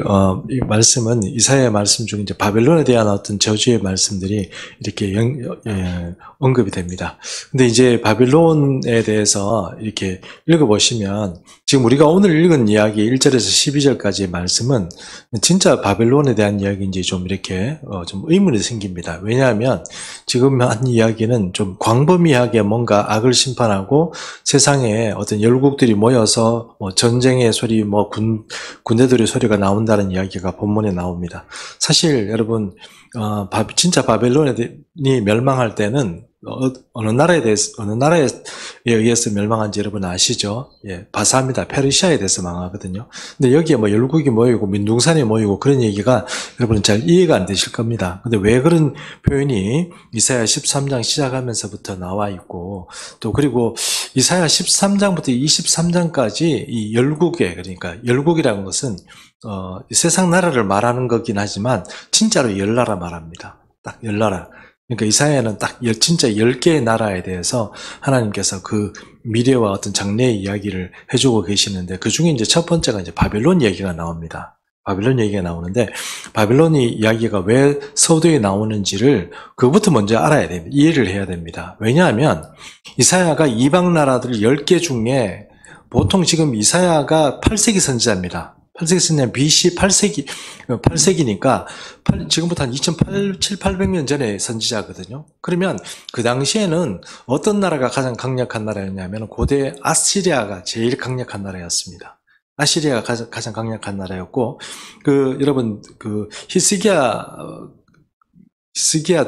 오늘 이 말씀은 이사야의 말씀 중에 이제 바벨론에 대한 어떤 저주의 말씀들이 이렇게 언급이 됩니다. 근데 이제 바벨론에 대해서 이렇게 읽어보시면 지금 우리가 오늘 읽은 이야기 1절에서 12절까지의 말씀은 진짜 바벨론에 대한 이야기인지 좀 이렇게 좀 의문이 생깁니다. 왜냐하면 지금 한 이야기는 좀 광범위하게 뭔가 악을 심판하고 세상에 어떤 열국들이 모여서 뭐 전쟁의 소리, 뭐 군대들의 소리가 나온다는 이야기가 본문에 나옵니다. 사실 여러분 진짜 바벨론이 멸망할 때는 어느 나라에 의해서 멸망한지 여러분 아시죠? 예, 바사입니다. 페르시아에 대해서 망하거든요. 근데 여기에 뭐 열국이 모이고 민둥산이 모이고 그런 얘기가 여러분은 잘 이해가 안 되실 겁니다. 근데 왜 그런 표현이 이사야 13장 시작하면서부터 나와 있고 또 그리고 이사야 13장부터 23장까지 이 열국에 그러니까 열국이라는 것은 세상 나라를 말하는 거긴 하지만 진짜로 열 나라 말합니다. 딱 열 나라. 그러니까 이사야는 딱 진짜 10개의 나라에 대해서 하나님께서 그 미래와 어떤 장래의 이야기를 해주고 계시는데 그 중에 이제 첫 번째가 이제 바벨론 얘기가 나옵니다. 바벨론 얘기가 나오는데 바벨론이 이야기가 왜 서두에 나오는지를 그것부터 먼저 알아야 됩니다. 이해를 해야 됩니다. 왜냐하면 이사야가 이방 나라들 10개 중에 보통 지금 이사야가 8세기 선지자입니다. 8세기 선지자 BC 8세기니까 지금부터 한 2800년 전에 선지자거든요. 그러면 그 당시에는 어떤 나라가 가장 강력한 나라였냐면 고대 아시리아가 제일 강력한 나라였습니다. 아시리아가 가장 강력한 나라였고 여러분 히스기야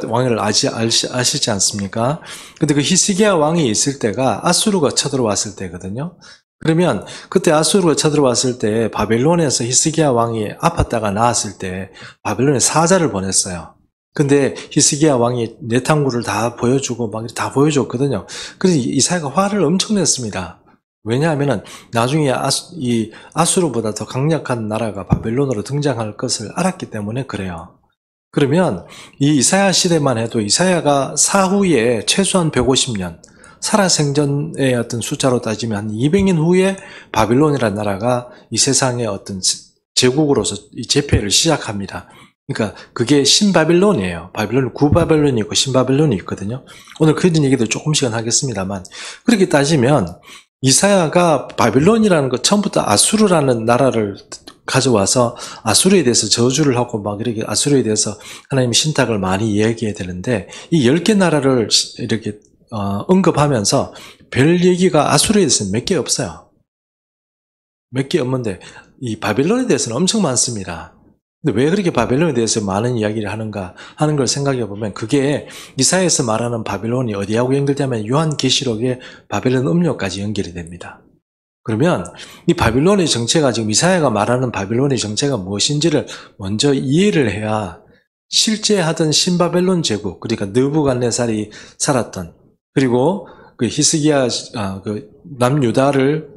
왕을 아시지 않습니까? 근데 그 히스기야 왕이 있을 때가 아수르가 쳐들어왔을 때거든요. 그러면 그때 아수르가 쳐들어왔을 때 바벨론에서 히스기야 왕이 아팠다가 나았을 때 바벨론에 사자를 보냈어요. 근데 히스기야 왕이 내탕구를 다 보여주고 막 다 보여줬거든요. 그래서 이사야가 화를 엄청 냈습니다. 왜냐하면은 나중에 이 아수르보다 더 강력한 나라가 바벨론으로 등장할 것을 알았기 때문에 그래요. 그러면 이 이사야 시대만 해도 이사야가 사후에 최소한 150년 살아생전의 어떤 숫자로 따지면 한 200년 후에 바빌론이라는 나라가 이 세상의 어떤 제국으로서 이 재패를 시작합니다. 그러니까 그게 신바빌론이에요. 바빌론, 구바빌론이 있고 신바빌론이 있거든요. 오늘 그런 얘기도 조금씩은 하겠습니다만 그렇게 따지면 이사야가 바빌론이라는 것 처음부터 아수르라는 나라를 가져와서 아수르에 대해서 저주를 하고 막 이렇게 아수르에 대해서 하나님의 신탁을 많이 이야기해야 되는데 이 10개 나라를 이렇게 언급하면서 별 얘기가 아수르에 대해서는 몇 개 없어요. 몇 개 없는데 이 바빌론에 대해서는 엄청 많습니다. 근데 왜 그렇게 바빌론에 대해서 많은 이야기를 하는가 하는 걸 생각해 보면 그게 이사야에서 말하는 바빌론이 어디하고 연결되면 요한계시록의 바벨론 음료까지 연결이 됩니다. 그러면 이 바빌론의 정체가 지금 이사야가 말하는 바빌론의 정체가 무엇인지를 먼저 이해를 해야 실제 하던 신바벨론 제국 그러니까 느부갓네살이 살았던 그리고 그 히스기야 남유다를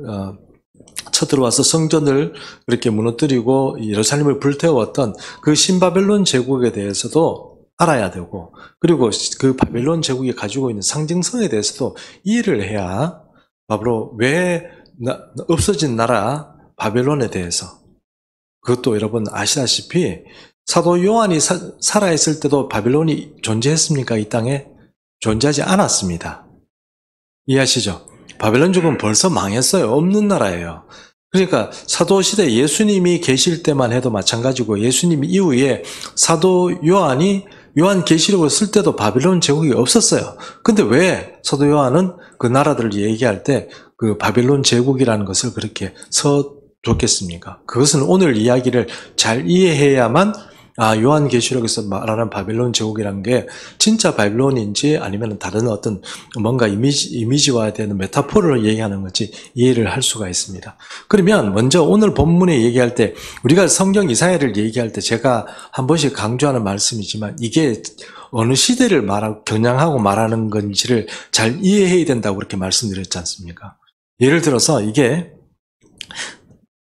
쳐들어와서 성전을 그렇게 무너뜨리고 예루살렘을 불태웠던 그 신바벨론 제국에 대해서도 알아야 되고 그리고 그 바벨론 제국이 가지고 있는 상징성에 대해서도 이해를 해야 바로 왜 없어진 나라 바벨론에 대해서 그것도 여러분 아시다시피 사도 요한이 살아있을 때도 바벨론이 존재했습니까? 이 땅에? 존재하지 않았습니다. 이해하시죠? 바벨론 제국은 벌써 망했어요. 없는 나라예요. 그러니까 사도시대 예수님이 계실 때만 해도 마찬가지고 예수님 이후에 사도 요한이 요한계시록을 쓸 때도 바벨론 제국이 없었어요. 근데 왜 사도 요한은 그 나라들을 얘기할 때 그 바벨론 제국이라는 것을 그렇게 써줬겠습니까? 그것은 오늘 이야기를 잘 이해해야만 요한계시록에서 말하는 바벨론 제국이라는 게 진짜 바벨론인지 아니면 다른 어떤 뭔가 이미지화에 대한 메타포를 얘기하는 건지 이해를 할 수가 있습니다. 그러면 먼저 오늘 본문에 얘기할 때 우리가 성경 이사야를 얘기할 때 제가 한 번씩 강조하는 말씀이지만 이게 어느 시대를 겨냥하고 말하는 건지를 잘 이해해야 된다고 그렇게 말씀드렸지 않습니까? 예를 들어서 이게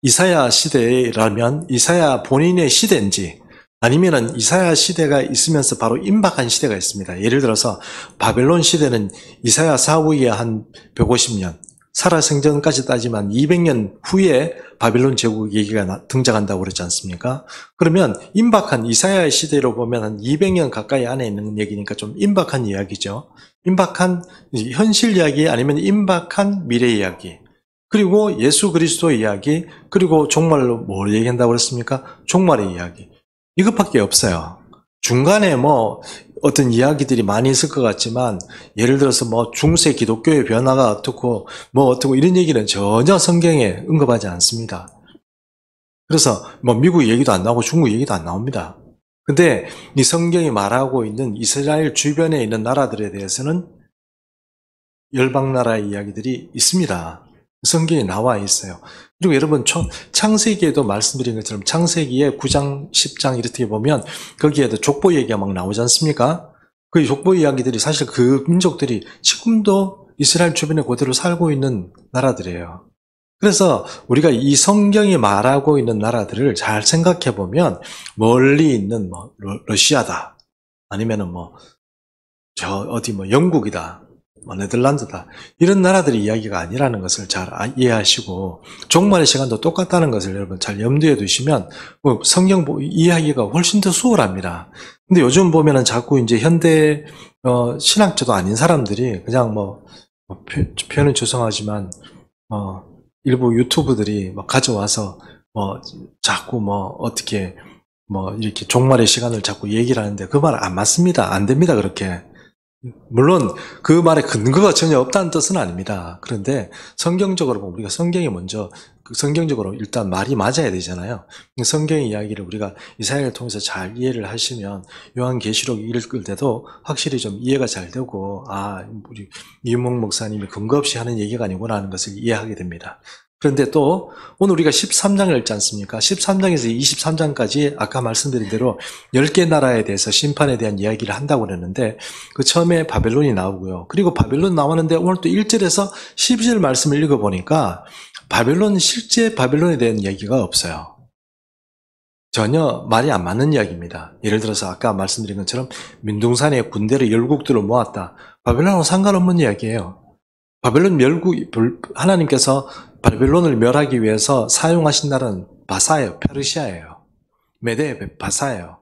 이사야 시대라면 이사야 본인의 시대인지 아니면은 이사야 시대가 있으면서 바로 임박한 시대가 있습니다. 예를 들어서 바벨론 시대는 이사야 사후에 한 150년, 살아생전까지 따지면 200년 후에 바빌론 제국 얘기가 등장한다고 그러지 않습니까? 그러면 임박한 이사야의 시대로 보면 한 200년 가까이 안에 있는 얘기니까 좀 임박한 이야기죠. 임박한 현실 이야기 아니면 임박한 미래 이야기. 그리고 예수 그리스도 이야기, 그리고 종말로 뭘 얘기한다고 그랬습니까? 종말의 이야기. 이것밖에 없어요. 중간에 뭐 어떤 이야기들이 많이 있을 것 같지만 예를 들어서 뭐 중세 기독교의 변화가 어떻고 뭐 어떻고 이런 얘기는 전혀 성경에 언급하지 않습니다. 그래서 뭐 미국 얘기도 안 나오고 중국 얘기도 안 나옵니다. 근데 이 성경이 말하고 있는 이스라엘 주변에 있는 나라들에 대해서는 열방 나라의 이야기들이 있습니다. 성경에 나와 있어요. 그리고 여러분 창세기에도 말씀드린 것처럼 창세기에 9장, 10장 이렇게 보면 거기에도 족보 얘기가 막 나오지 않습니까? 그 족보 이야기들이 사실 그 민족들이 지금도 이스라엘 주변에 그대로 살고 있는 나라들이에요. 그래서 우리가 이 성경이 말하고 있는 나라들을 잘 생각해 보면 멀리 있는 뭐 러시아다, 아니면은 뭐 영국이다, 네덜란드다, 이런 나라들의 이야기가 아니라는 것을 잘 이해하시고 종말의 시간도 똑같다는 것을 여러분 잘 염두에 두시면 성경 이야기가 훨씬 더 수월합니다. 근데 요즘 보면은 자꾸 이제 현대 신학자도 아닌 사람들이 그냥 표현은 죄송하지만 일부 유튜브들이 막 가져와서 자꾸 어떻게 이렇게 종말의 시간을 자꾸 얘기를 하는데 그 말 안 맞습니다. 안 됩니다. 그렇게. 물론 그 말에 근거가 전혀 없다는 뜻은 아닙니다. 그런데 성경적으로 보면 우리가 성경이 먼저 성경적으로 일단 말이 맞아야 되잖아요. 성경의 이야기를 우리가 이사야를 통해서 잘 이해를 하시면 요한계시록 읽을 때도 확실히 좀 이해가 잘 되고 우리 이윤목 목사님이 근거 없이 하는 얘기가 아니구나 하는 것을 이해하게 됩니다. 그런데 또 오늘 우리가 13장을 읽지 않습니까? 13장에서 23장까지 아까 말씀드린 대로 10개 나라에 대해서 심판에 대한 이야기를 한다고 그랬는데 그 처음에 바벨론이 나오고요. 그리고 바벨론 나오는데 오늘 또 1절에서 12절 말씀을 읽어보니까 실제 바벨론에 대한 이야기가 없어요. 전혀 말이 안 맞는 이야기입니다. 예를 들어서 아까 말씀드린 것처럼 민둥산에 군대를 열국들을 모았다. 바벨론하고 상관없는 이야기예요. 바벨론 하나님께서 바벨론을 멸하기 위해서 사용하신 나라는 바사예요. 페르시아예요. 메데 바사예요.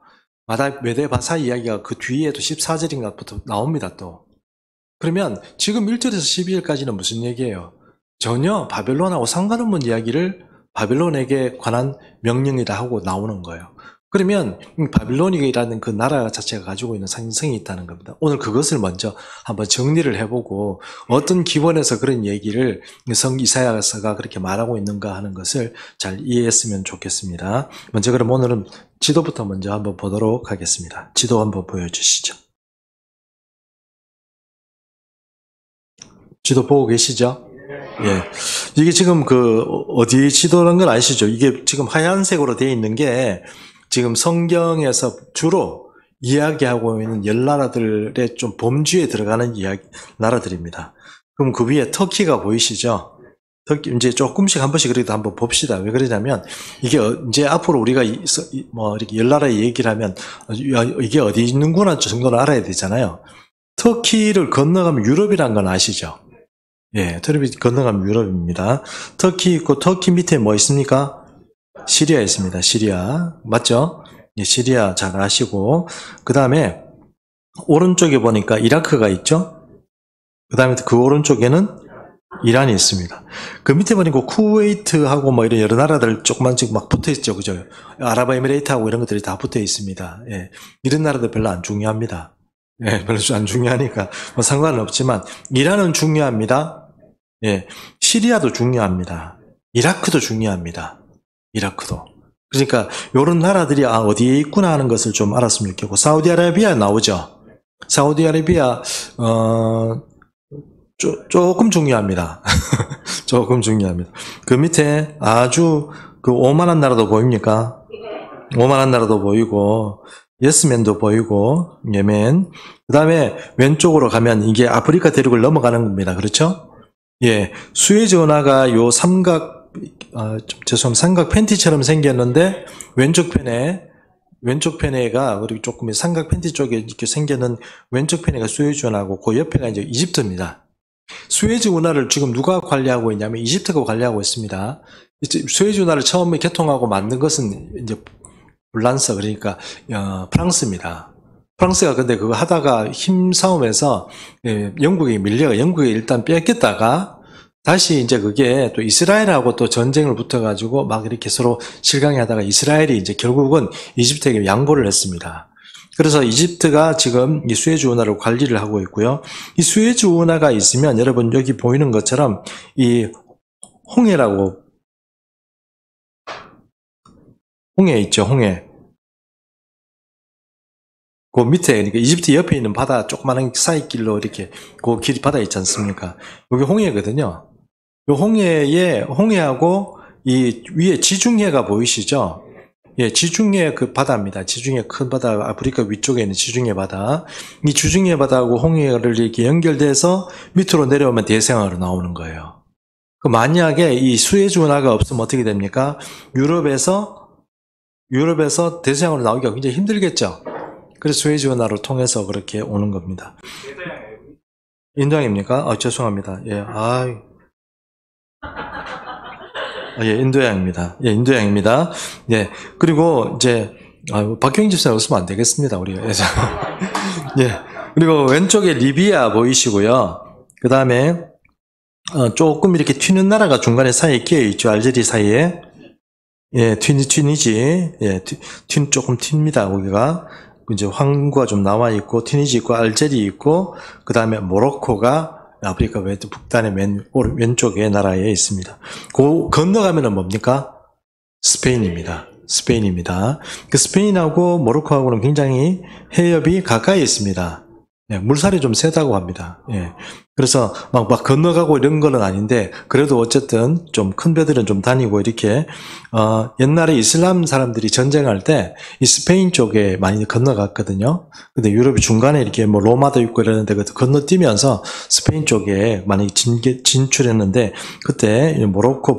메데 바사 이야기가 그 뒤에도 14절인가부터 나옵니다. 또 그러면 지금 1절에서 12절까지는 무슨 얘기예요? 전혀 바벨론하고 상관없는 이야기를 바벨론에게 관한 명령이라 하고 나오는 거예요. 그러면 바빌론이라는 그 나라 자체가 가지고 있는 상징성이 있다는 겁니다. 오늘 그것을 먼저 한번 정리를 해보고 어떤 기본에서 그런 얘기를 이사야서가 그렇게 말하고 있는가 하는 것을 잘 이해했으면 좋겠습니다. 먼저 그럼 오늘은 지도부터 먼저 한번 보도록 하겠습니다. 지도 한번 보여주시죠. 지도 보고 계시죠? 예. 이게 지금 어디 지도라는 걸 아시죠? 이게 지금 하얀색으로 되어 있는 게 지금 성경에서 주로 이야기하고 있는 10나라들의 좀 범주에 들어가는 나라들입니다. 그럼 그 위에 터키가 보이시죠? 터키, 이제 조금씩 한 번씩 그래도 한번 봅시다. 왜 그러냐면, 이게 이제 앞으로 우리가 이렇게 10나라 얘기를 하면, 이게 어디 있는구나 정도는 알아야 되잖아요. 터키를 건너가면 유럽이란 건 아시죠? 예, 터키 건너가면 유럽입니다. 터키 있고, 터키 밑에 뭐 있습니까? 시리아 있습니다. 시리아. 맞죠? 예, 시리아 잘 아시고. 그 다음에 오른쪽에 보니까 이라크가 있죠? 그 다음에 그 오른쪽에는 이란이 있습니다. 그 밑에 보니까 쿠웨이트하고 이런 여러 나라들 조그만씩 막 붙어 있죠. 그죠? 아랍에미레이트하고 이런 것들이 다 붙어 있습니다. 예. 이런 나라들 별로 안 중요합니다. 예, 별로 안 중요하니까 상관은 없지만 이란은 중요합니다. 예. 시리아도 중요합니다. 이라크도 중요합니다. 이라크도. 그러니까 이런 나라들이 어디에 있구나 하는 것을 좀 알았으면 좋겠고, 사우디아라비아 나오죠. 사우디아라비아 조금 중요합니다. 조금 중요합니다. 그 밑에 아주 오만한 나라도 보입니까? 오만한 나라도 보이고 예스맨도 보이고 예멘. 그 다음에 왼쪽으로 가면 이게 아프리카 대륙을 넘어가는 겁니다. 그렇죠? 예, 수에즈 운하가 요 삼각 팬티처럼 생겼는데 왼쪽 편에가 그리고 조금 삼각 팬티 쪽에 이렇게 생기는 왼쪽 편에가 수에즈 운하고 그 옆에가 이제 이집트입니다. 수에즈 운하를 지금 누가 관리하고 있냐면 이집트가 관리하고 있습니다. 수에즈 운하를 처음에 개통하고 만든 것은 이제 불란서, 그러니까 프랑스입니다. 프랑스가 근데 그거 하다가 힘싸움에서 영국에 밀려가 영국에 일단 뺏겼다가 다시 이제 그게 또 이스라엘하고 또 전쟁을 붙어가지고 막 이렇게 서로 실강이 하다가 이스라엘이 이제 결국은 이집트에게 양보를 했습니다. 그래서 이집트가 지금 이 수에즈 운하를 관리를 하고 있고요. 이 수에즈 운하가 있으면 여러분 여기 보이는 것처럼 이 홍해라고, 홍해 있죠, 홍해. 그 밑에, 그러니까 이집트 옆에 있는 바다, 조그마한 사이길로 이렇게 그 길이 바다 있지 않습니까? 여기 홍해거든요. 이 홍해하고 이 위에 지중해가 보이시죠? 예, 지중해 그 바다입니다. 지중해 큰 바다, 아프리카 위쪽에 있는 지중해 바다. 이 지중해 바다하고 홍해를 이렇게 연결돼서 밑으로 내려오면 대서양으로 나오는 거예요. 그 만약에 이 수에즈 운하가 없으면 어떻게 됩니까? 유럽에서 대서양으로 나오기가 굉장히 힘들겠죠? 그래서 수에즈 운하를 통해서 그렇게 오는 겁니다. 인도양입니까? 죄송합니다. 예, 예, 인도양입니다. 예, 인도양입니다. 예, 그리고 이제 박경인 집사님 없으면 안 되겠습니다, 우리가. 예, 그리고 왼쪽에 리비아 보이시고요. 그 다음에 조금 이렇게 튀는 나라가 중간에 사이에 끼어 있죠, 알제리 사이에. 예, 튀니지, 예, 조금 튑니다, 거기가. 이제 황구가 좀 나와 있고, 튀니지 있고, 알제리 있고, 그 다음에 모로코가 아프리카 북단의 왼쪽에 나라에 있습니다. 그 건너가면은 뭡니까? 스페인입니다. 그 스페인하고 모로코하고는 굉장히 해협이 가까이 있습니다. 예, 물살이 좀 세다고 합니다. 예. 그래서 막 건너가고 이런 건 아닌데, 그래도 어쨌든 좀 큰 배들은 좀 다니고 이렇게, 옛날에 이슬람 사람들이 전쟁할 때 이 스페인 쪽에 많이 건너갔거든요. 근데 유럽이 중간에 이렇게 뭐 로마도 있고 이러는데 그 건너뛰면서 스페인 쪽에 많이 진출했는데, 그때 모로코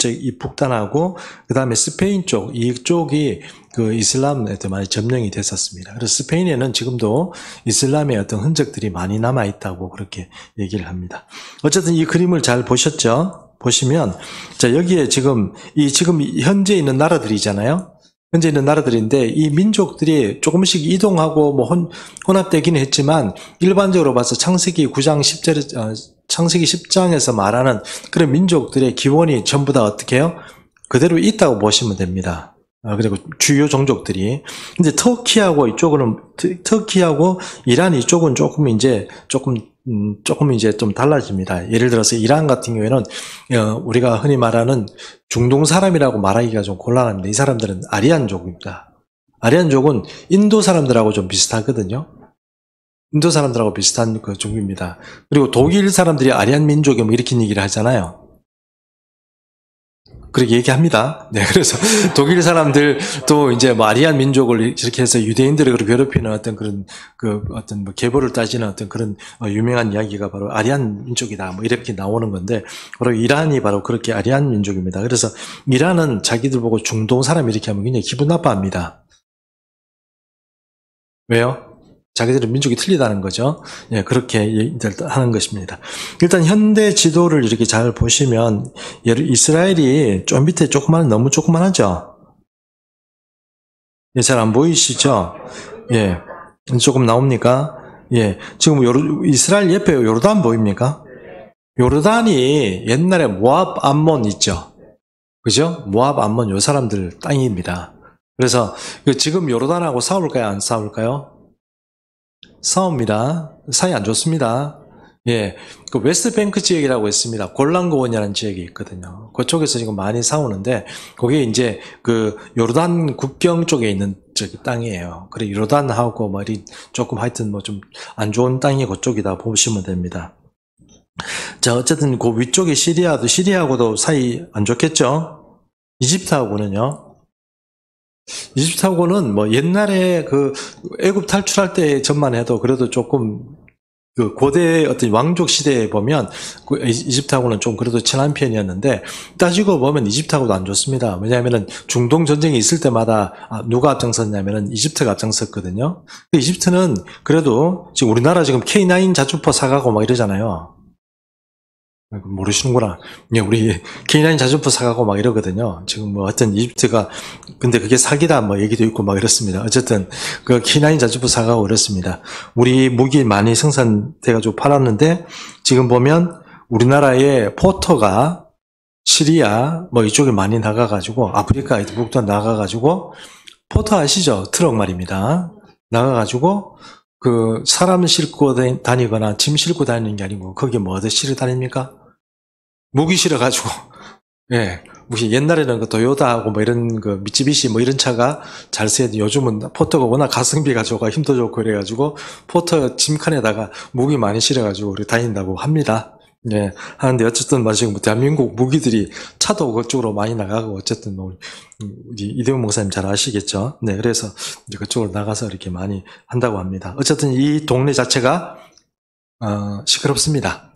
이 북단하고 그 다음에 스페인 쪽, 이쪽이 그 이슬람한테 많이 점령이 됐었습니다. 그래서 스페인에는 지금도 이슬람의 어떤 흔적들이 많이 남아 있다고 그렇게 얘기를 합니다. 어쨌든 이 그림을 잘 보셨죠? 보시면, 자, 여기에 지금 현재 있는 나라들이잖아요? 현재 있는 나라들인데, 이 민족들이 조금씩 이동하고 뭐 혼합되기는 했지만, 일반적으로 봐서 창세기 9장 10절, 창세기 10장에서 말하는 그런 민족들의 기원이 전부 다 어떻게 해요? 그대로 있다고 보시면 됩니다. 그리고 주요 종족들이. 근데 터키하고 이란 이쪽은 조금 이제 좀 달라집니다. 예를 들어서 이란 같은 경우에는, 우리가 흔히 말하는 중동 사람이라고 말하기가 좀 곤란합니다. 이 사람들은 아리안족입니다. 아리안족은 인도 사람들하고 좀 비슷하거든요. 인도 사람들하고 비슷한 그 종입니다. 그리고 독일 사람들이 아리안 민족이 뭐 이렇게 얘기를 하잖아요. 그렇게 얘기합니다. 네, 그래서 독일 사람들도 이제 뭐 아리안 민족을 이렇게 해서 유대인들을 괴롭히는 어떤 그런 어떤 뭐 계보를 따지는 어떤 그런 유명한 이야기가 바로 아리안 민족이다, 뭐 이렇게 나오는 건데, 바로 이란이 바로 그렇게 아리안 민족입니다. 그래서 이란은 자기들 보고 중동 사람 이렇게 하면 굉장히 기분 나빠합니다. 왜요? 자기들은 민족이 틀리다는 거죠. 예, 그렇게 하는 것입니다. 일단 현대 지도를 이렇게 잘 보시면, 이스라엘이 좀 밑에 너무 조그만하죠? 예, 잘 안 보이시죠? 예, 조금 나옵니까? 예, 지금 이스라엘 옆에 요르단 보입니까? 요르단이 옛날에 모압, 암몬 있죠? 그죠? 모압, 암몬 요 사람들 땅입니다. 그래서 지금 요르단하고 싸울까요? 안 싸울까요? 싸웁니다. 사이 안 좋습니다. 예, 그 웨스트뱅크 지역이라고 있습니다. 골란고원이라는 지역이 있거든요. 그쪽에서 지금 많이 싸우는데, 거기에 이제 그 요르단 국경 쪽에 있는 저기 땅이에요. 그래, 요르단하고 말이 조금 하여튼 뭐 좀 안 좋은 땅이 그쪽이다 보시면 됩니다. 자, 어쨌든 그 위쪽에 시리아하고도 사이 안 좋겠죠? 이집트하고는요. 이집트하고는 뭐 옛날에 그 애굽 탈출할 때 전만 해도 그래도 조금 그 고대 어떤 왕족 시대에 보면 그 이집트하고는 좀 그래도 친한 편이었는데, 따지고 보면 이집트하고도 안 좋습니다. 왜냐하면은 중동 전쟁이 있을 때마다 누가 앞장섰냐면은 이집트가 앞장섰거든요. 이집트는 그래도 지금 우리나라 지금 K9 자주포 사가고 막 이러잖아요. 모르시는구나. 예, 우리 K9 자주포 사가고 막 이러거든요. 지금 뭐 어떤 이집트가, 근데 그게 사기다 뭐 얘기도 있고 막 이렇습니다. 어쨌든 그 K9 자주포 사가고 이렇습니다. 우리 무기 많이 생산돼가지고 팔았는데 지금 보면 우리나라의 포터가 시리아 뭐 이쪽에 많이 나가가지고 아프리카 북도 나가가지고 포터 아시죠? 트럭 말입니다. 나가가지고 그 사람 싣고 다니거나 짐 싣고 다니는 게 아니고 거기 뭐 어디 실어 다닙니까? 무기 실어가지고 예, 무슨 옛날에는 그 도요타하고 뭐 이런 그 미쯔비시 뭐 이런 차가 잘 쓰였는데 요즘은 포터가 워낙 가성비가 좋고 힘도 좋고 그래가지고 포터 짐칸에다가 무기 많이 실어가지고 우리 다닌다고 합니다. 예, 하는데 어쨌든 뭐 지금 대한민국 무기들이 차도 그쪽으로 많이 나가고 어쨌든 뭐 우리 이대용 목사님 잘 아시겠죠? 네, 그래서 이제 그쪽으로 나가서 이렇게 많이 한다고 합니다. 어쨌든 이 동네 자체가 시끄럽습니다.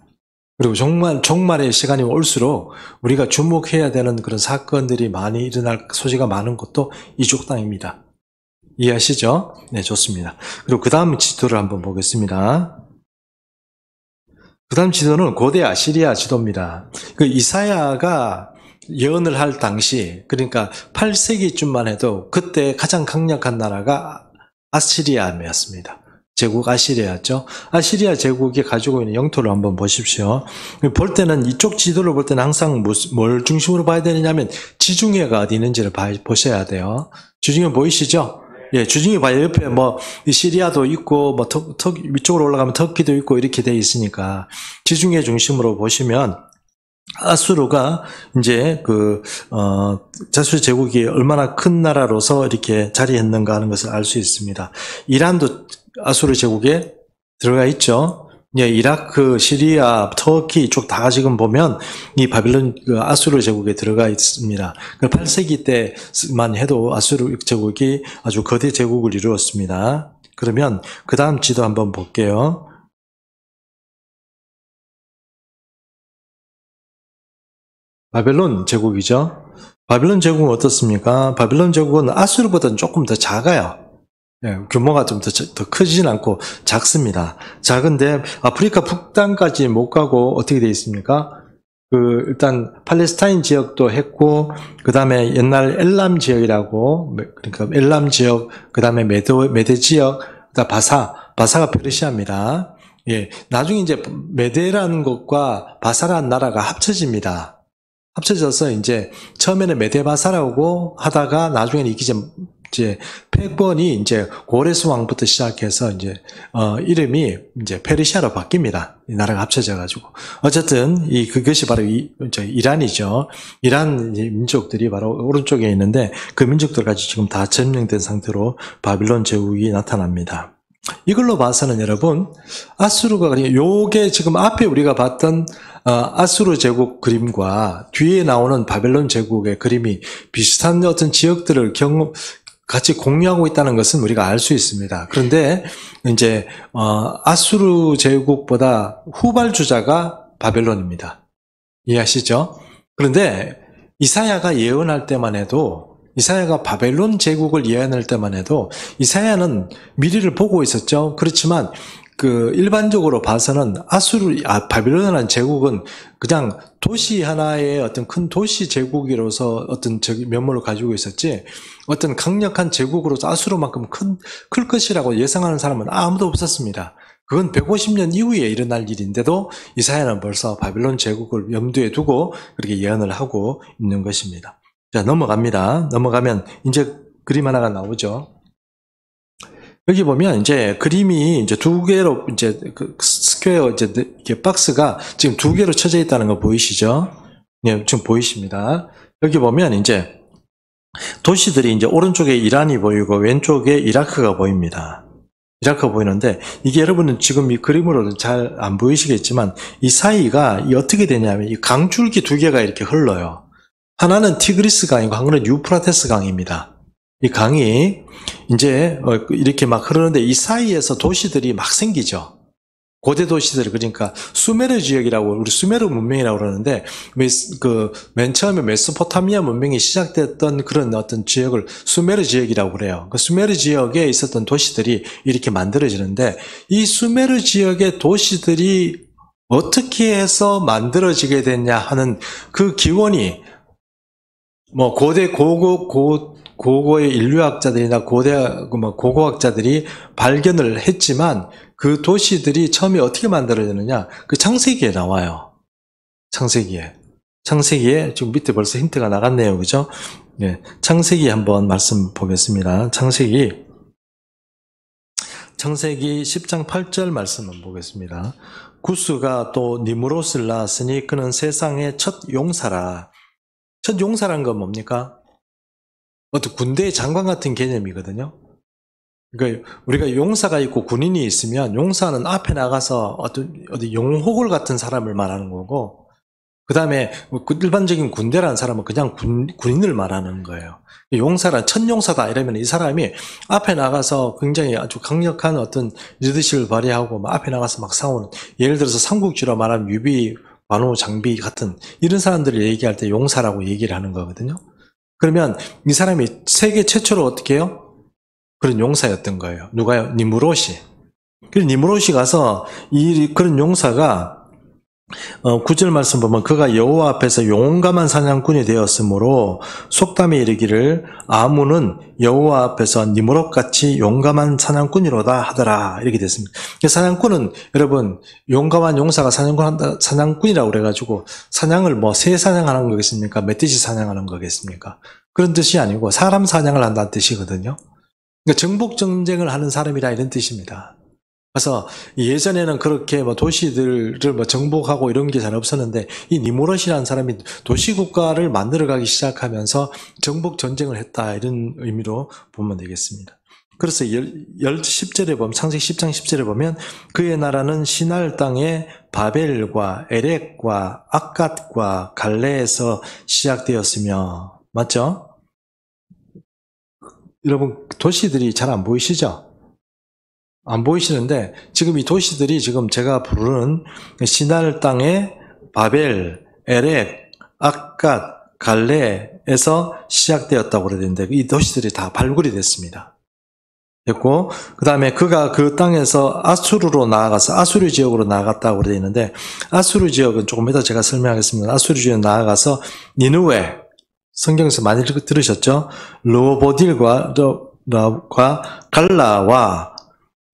그리고 종말의 시간이 올수록 우리가 주목해야 되는 그런 사건들이 많이 일어날 소지가 많은 곳도 이쪽 땅입니다. 이해하시죠? 네, 좋습니다. 그리고 그 다음 지도를 한번 보겠습니다. 그 다음 지도는 고대 아시리아 지도입니다. 그 이사야가 예언을 할 당시, 그러니까 8세기쯤만 해도 그때 가장 강력한 나라가 아시리아였습니다. 제국 아시리아였죠. 아시리아 제국이 가지고 있는 영토를 한번 보십시오. 볼 때는 이쪽 지도를 볼 때는 항상 뭘 중심으로 봐야 되느냐면 지중해가 어디 있는지를 보셔야 돼요. 지중해 보이시죠? 예, 주중에 봐요. 옆에 뭐, 시리아도 있고, 뭐, 위쪽으로 올라가면 터키도 있고, 이렇게 돼 있으니까, 지중해 중심으로 보시면, 아수르가 이제 자수 제국이 얼마나 큰 나라로서 이렇게 자리했는가 하는 것을 알 수 있습니다. 이란도 아수르 제국에 들어가 있죠. 예, 이라크, 시리아, 터키 이쪽 다 지금 보면 이 바빌론 아수르 제국에 들어가 있습니다. 8세기 때만 해도 아수르 제국이 아주 거대 제국을 이루었습니다. 그러면 그 다음 지도 한번 볼게요. 바벨론 제국이죠. 바벨론 제국은 어떻습니까? 바벨론 제국은 아수르보다는 조금 더 작아요. 예, 규모가 좀 더 크진 않고 작습니다. 작은데 아프리카 북단까지 못 가고 어떻게 되어 있습니까? 일단 팔레스타인 지역도 했고 그 다음에 옛날 엘람 지역이라고, 그러니까 엘람 지역, 그 다음에 메대 지역, 그다음 바사가 페르시아입니다. 예, 나중에 이제 메대라는 것과 바사라는 나라가 합쳐집니다. 합쳐져서 이제 처음에는 메데바사라고 하다가 나중에는 이제 패권이 이제 고레스 왕부터 시작해서 이제 이름이 이제 페르시아로 바뀝니다. 이 나라가 합쳐져 가지고 어쨌든 그것이 바로 이란이죠. 이란 민족들이 바로 오른쪽에 있는데 그 민족들까지 지금 다 점령된 상태로 바빌론 제국이 나타납니다. 이걸로 봐서는 여러분 아수르가 요게 지금 앞에 우리가 봤던 아수르 제국 그림과 뒤에 나오는 바벨론 제국의 그림이 비슷한 어떤 지역들을 같이 공유하고 있다는 것은 우리가 알 수 있습니다. 그런데 이제 아수르 제국보다 후발주자가 바벨론입니다. 이해하시죠? 그런데 이사야가 예언할 때만 해도 이사야가 바벨론 제국을 예언할 때만 해도 이사야는 미래를 보고 있었죠. 그렇지만 일반적으로 봐서는 바벨론이라는 제국은 그냥 도시 하나의 어떤 큰 도시 제국으로서 어떤 면모를 가지고 있었지, 어떤 강력한 제국으로서 아수르만큼 클 것이라고 예상하는 사람은 아무도 없었습니다. 그건 150년 이후에 일어날 일인데도 이사야는 벌써 바벨론 제국을 염두에 두고 그렇게 예언을 하고 있는 것입니다. 자, 넘어가면 이제 그림 하나가 나오죠. 여기 보면 이제 그림이 이제 두 개로 이제 스퀘어 이렇게 박스가 지금 두 개로 쳐져 있다는 거 보이시죠? 네, 지금 보이십니다. 여기 보면 이제 도시들이 이제 오른쪽에 이란이 보이고 왼쪽에 이라크가 보입니다. 이라크가 보이는데 이게 여러분은 지금 이 그림으로는 잘 안 보이시겠지만 이 사이가 어떻게 되냐면 이 강줄기 두 개가 이렇게 흘러요. 하나는 티그리스 강이고 하나는 유프라테스 강입니다. 이 강이 이제 이렇게 막 흐르는데 이 사이에서 도시들이 막 생기죠. 고대 도시들, 그러니까 수메르 지역이라고, 우리 수메르 문명이라고 그러는데 맨 처음에 메소포타미아 문명이 시작됐던 그런 어떤 지역을 수메르 지역이라고 그래요. 그 수메르 지역에 있었던 도시들이 이렇게 만들어지는데 이 수메르 지역의 도시들이 어떻게 해서 만들어지게 됐냐 하는 그 기원이 뭐 고대 고고의 인류학자들이나 고고학자들이 발견을 했지만 그 도시들이 처음에 어떻게 만들어졌느냐 그 창세기에 나와요. 창세기에 지금 밑에 벌써 힌트가 나갔네요. 그죠? 네, 창세기 한번 말씀 보겠습니다. 창세기 10장 8절 말씀을 보겠습니다. 구스가 또 니무롯을 낳았으니 그는 세상의 첫 용사라. 첫 용사란 건 뭡니까? 어떤 군대의 장관 같은 개념이거든요. 그러니까 우리가 용사가 있고 군인이 있으면 용사는 앞에 나가서 어떤 용호골 같은 사람을 말하는 거고, 그 다음에 일반적인 군대라는 사람은 그냥 군인을 말하는 거예요. 용사란 첫 용사다 이러면 이 사람이 앞에 나가서 굉장히 아주 강력한 어떤 리더십을 발휘하고 막 앞에 나가서 막 싸우는, 예를 들어서 삼국지로 말하면 유비, 관우, 장비 같은 이런 사람들을 얘기할 때 용사라고 얘기를 하는 거거든요. 그러면 이 사람이 세계 최초로 어떻게 해요? 그런 용사였던 거예요. 누가요? 니무롯이. 그래서 니무롯이 가서 그런 용사가 9절 말씀 보면 그가 여호와 앞에서 용감한 사냥꾼이 되었으므로 속담에 이르기를 아문은 여호와 앞에서 니무롯같이 용감한 사냥꾼이로다 하더라 이렇게 됐습니다. 사냥꾼은 여러분 용감한 용사가 사냥꾼이라고 그래가지고 사냥을 뭐 새 사냥하는 거겠습니까? 멧돼지 사냥하는 거겠습니까? 그런 뜻이 아니고 사람 사냥을 한다는 뜻이거든요. 그러니까 정복 전쟁을 하는 사람이라 이런 뜻입니다. 그래서 예전에는 그렇게 뭐 도시들을 뭐 정복하고 이런 게 잘 없었는데 이 니무롯이라는 사람이 도시국가를 만들어가기 시작하면서 정복 전쟁을 했다 이런 의미로 보면 되겠습니다. 그래서 10절에 보면 창세기 10장 10절에 보면 그의 나라는 시날 땅의 바벨과 에렉과 악갓과 갈레에서 시작되었으며 맞죠? 여러분 도시들이 잘 안 보이시죠? 안 보이시는데 지금 이 도시들이 지금 제가 부르는 시날 땅의 바벨, 에렉, 악갓, 갈레에서 시작되었다고 그래야 되는데 이 도시들이 다 발굴이 됐습니다. 됐고 그 다음에 그가 그 땅에서 아수르로 나아가서 아수르 지역으로 나아갔다고 그래야 되는데 아수르 지역은 조금 이따 제가 설명하겠습니다. 아수르 지역에 나아가서 니느웨 성경에서 많이 들으셨죠? 르호보딜과 갈라와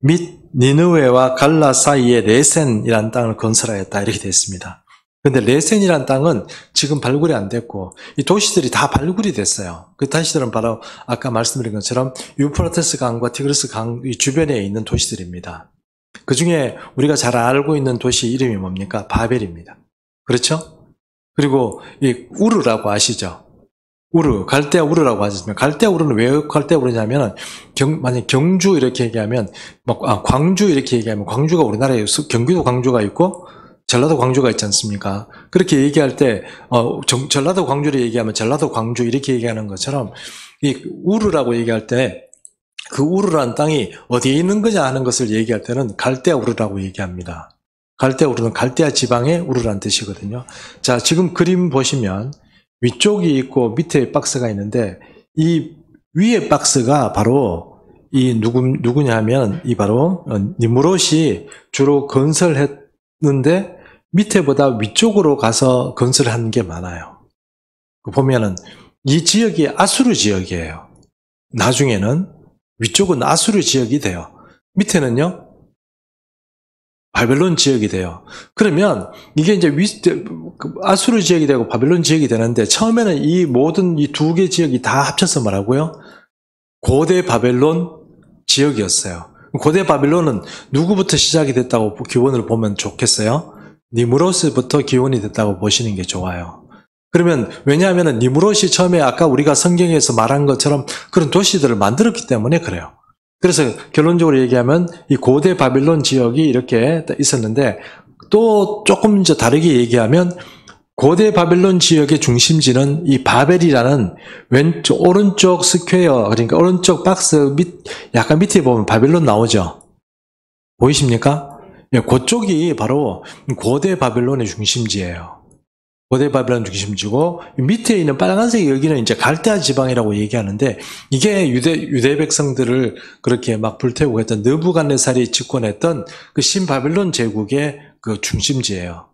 및 니느웨와 갈라 사이에 레센이라는 땅을 건설하였다 이렇게 되어 있습니다. 그런데 레센이라는 땅은 지금 발굴이 안 됐고 이 도시들이 다 발굴이 됐어요. 그 도시들은 바로 아까 말씀드린 것처럼 유프라테스 강과 티그리스 강 주변에 있는 도시들입니다. 그 중에 우리가 잘 알고 있는 도시 이름이 뭡니까? 바벨입니다. 그렇죠? 그리고 이 우르라고 아시죠? 갈대아 우르라고 하셨습니다. 갈대아 우르는 왜 갈대아 우르냐면, 만약 경주 이렇게 얘기하면, 광주 이렇게 얘기하면, 광주가 우리나라에 경기도 광주가 있고, 전라도 광주가 있지 않습니까? 그렇게 얘기할 때, 전라도 광주를 얘기하면 전라도 광주 이렇게 얘기하는 것처럼, 이 우르라고 얘기할 때, 그 우르라는 땅이 어디에 있는 거냐 하는 것을 얘기할 때는 갈대아 우르라고 얘기합니다. 갈대아 우르는 갈대아 지방의 우르라는 뜻이거든요. 자, 지금 그림 보시면, 위쪽이 있고 밑에 박스가 있는데 이 위에 박스가 바로 이 누구냐 하면 이 바로 니무롯이 주로 건설했는데 밑에보다 위쪽으로 가서 건설하는 게 많아요. 보면은 이 지역이 아수르 지역이에요. 나중에는 위쪽은 아수르 지역이 돼요. 밑에는요 바벨론 지역이 돼요. 그러면 이게 이제 아수르 지역이 되고 바벨론 지역이 되는데 처음에는 이 모든 이 두 개 지역이 다 합쳐서 뭐라고요? 고대 바벨론 지역이었어요. 고대 바벨론은 누구부터 시작이 됐다고 기원을 보면 좋겠어요? 니무롯부터 기원이 됐다고 보시는 게 좋아요. 그러면 왜냐하면 니무롯이 처음에 아까 우리가 성경에서 말한 것처럼 그런 도시들을 만들었기 때문에 그래요. 그래서 결론적으로 얘기하면 이 고대 바빌론 지역이 이렇게 있었는데 또 조금 이제 다르게 얘기하면 고대 바빌론 지역의 중심지는 이 바벨이라는 오른쪽 스퀘어, 그러니까 오른쪽 박스 약간 밑에 보면 바빌론 나오죠? 보이십니까? 그쪽이 바로 고대 바빌론의 중심지예요. 고대 바벨론 중심지고 밑에 있는 빨간색 여기는 이제 갈대아 지방이라고 얘기하는데 이게 유대 백성들을 그렇게 막 불태우고 했던 느부갓네살이 집권했던 그 신바벨론 제국의 그 중심지예요.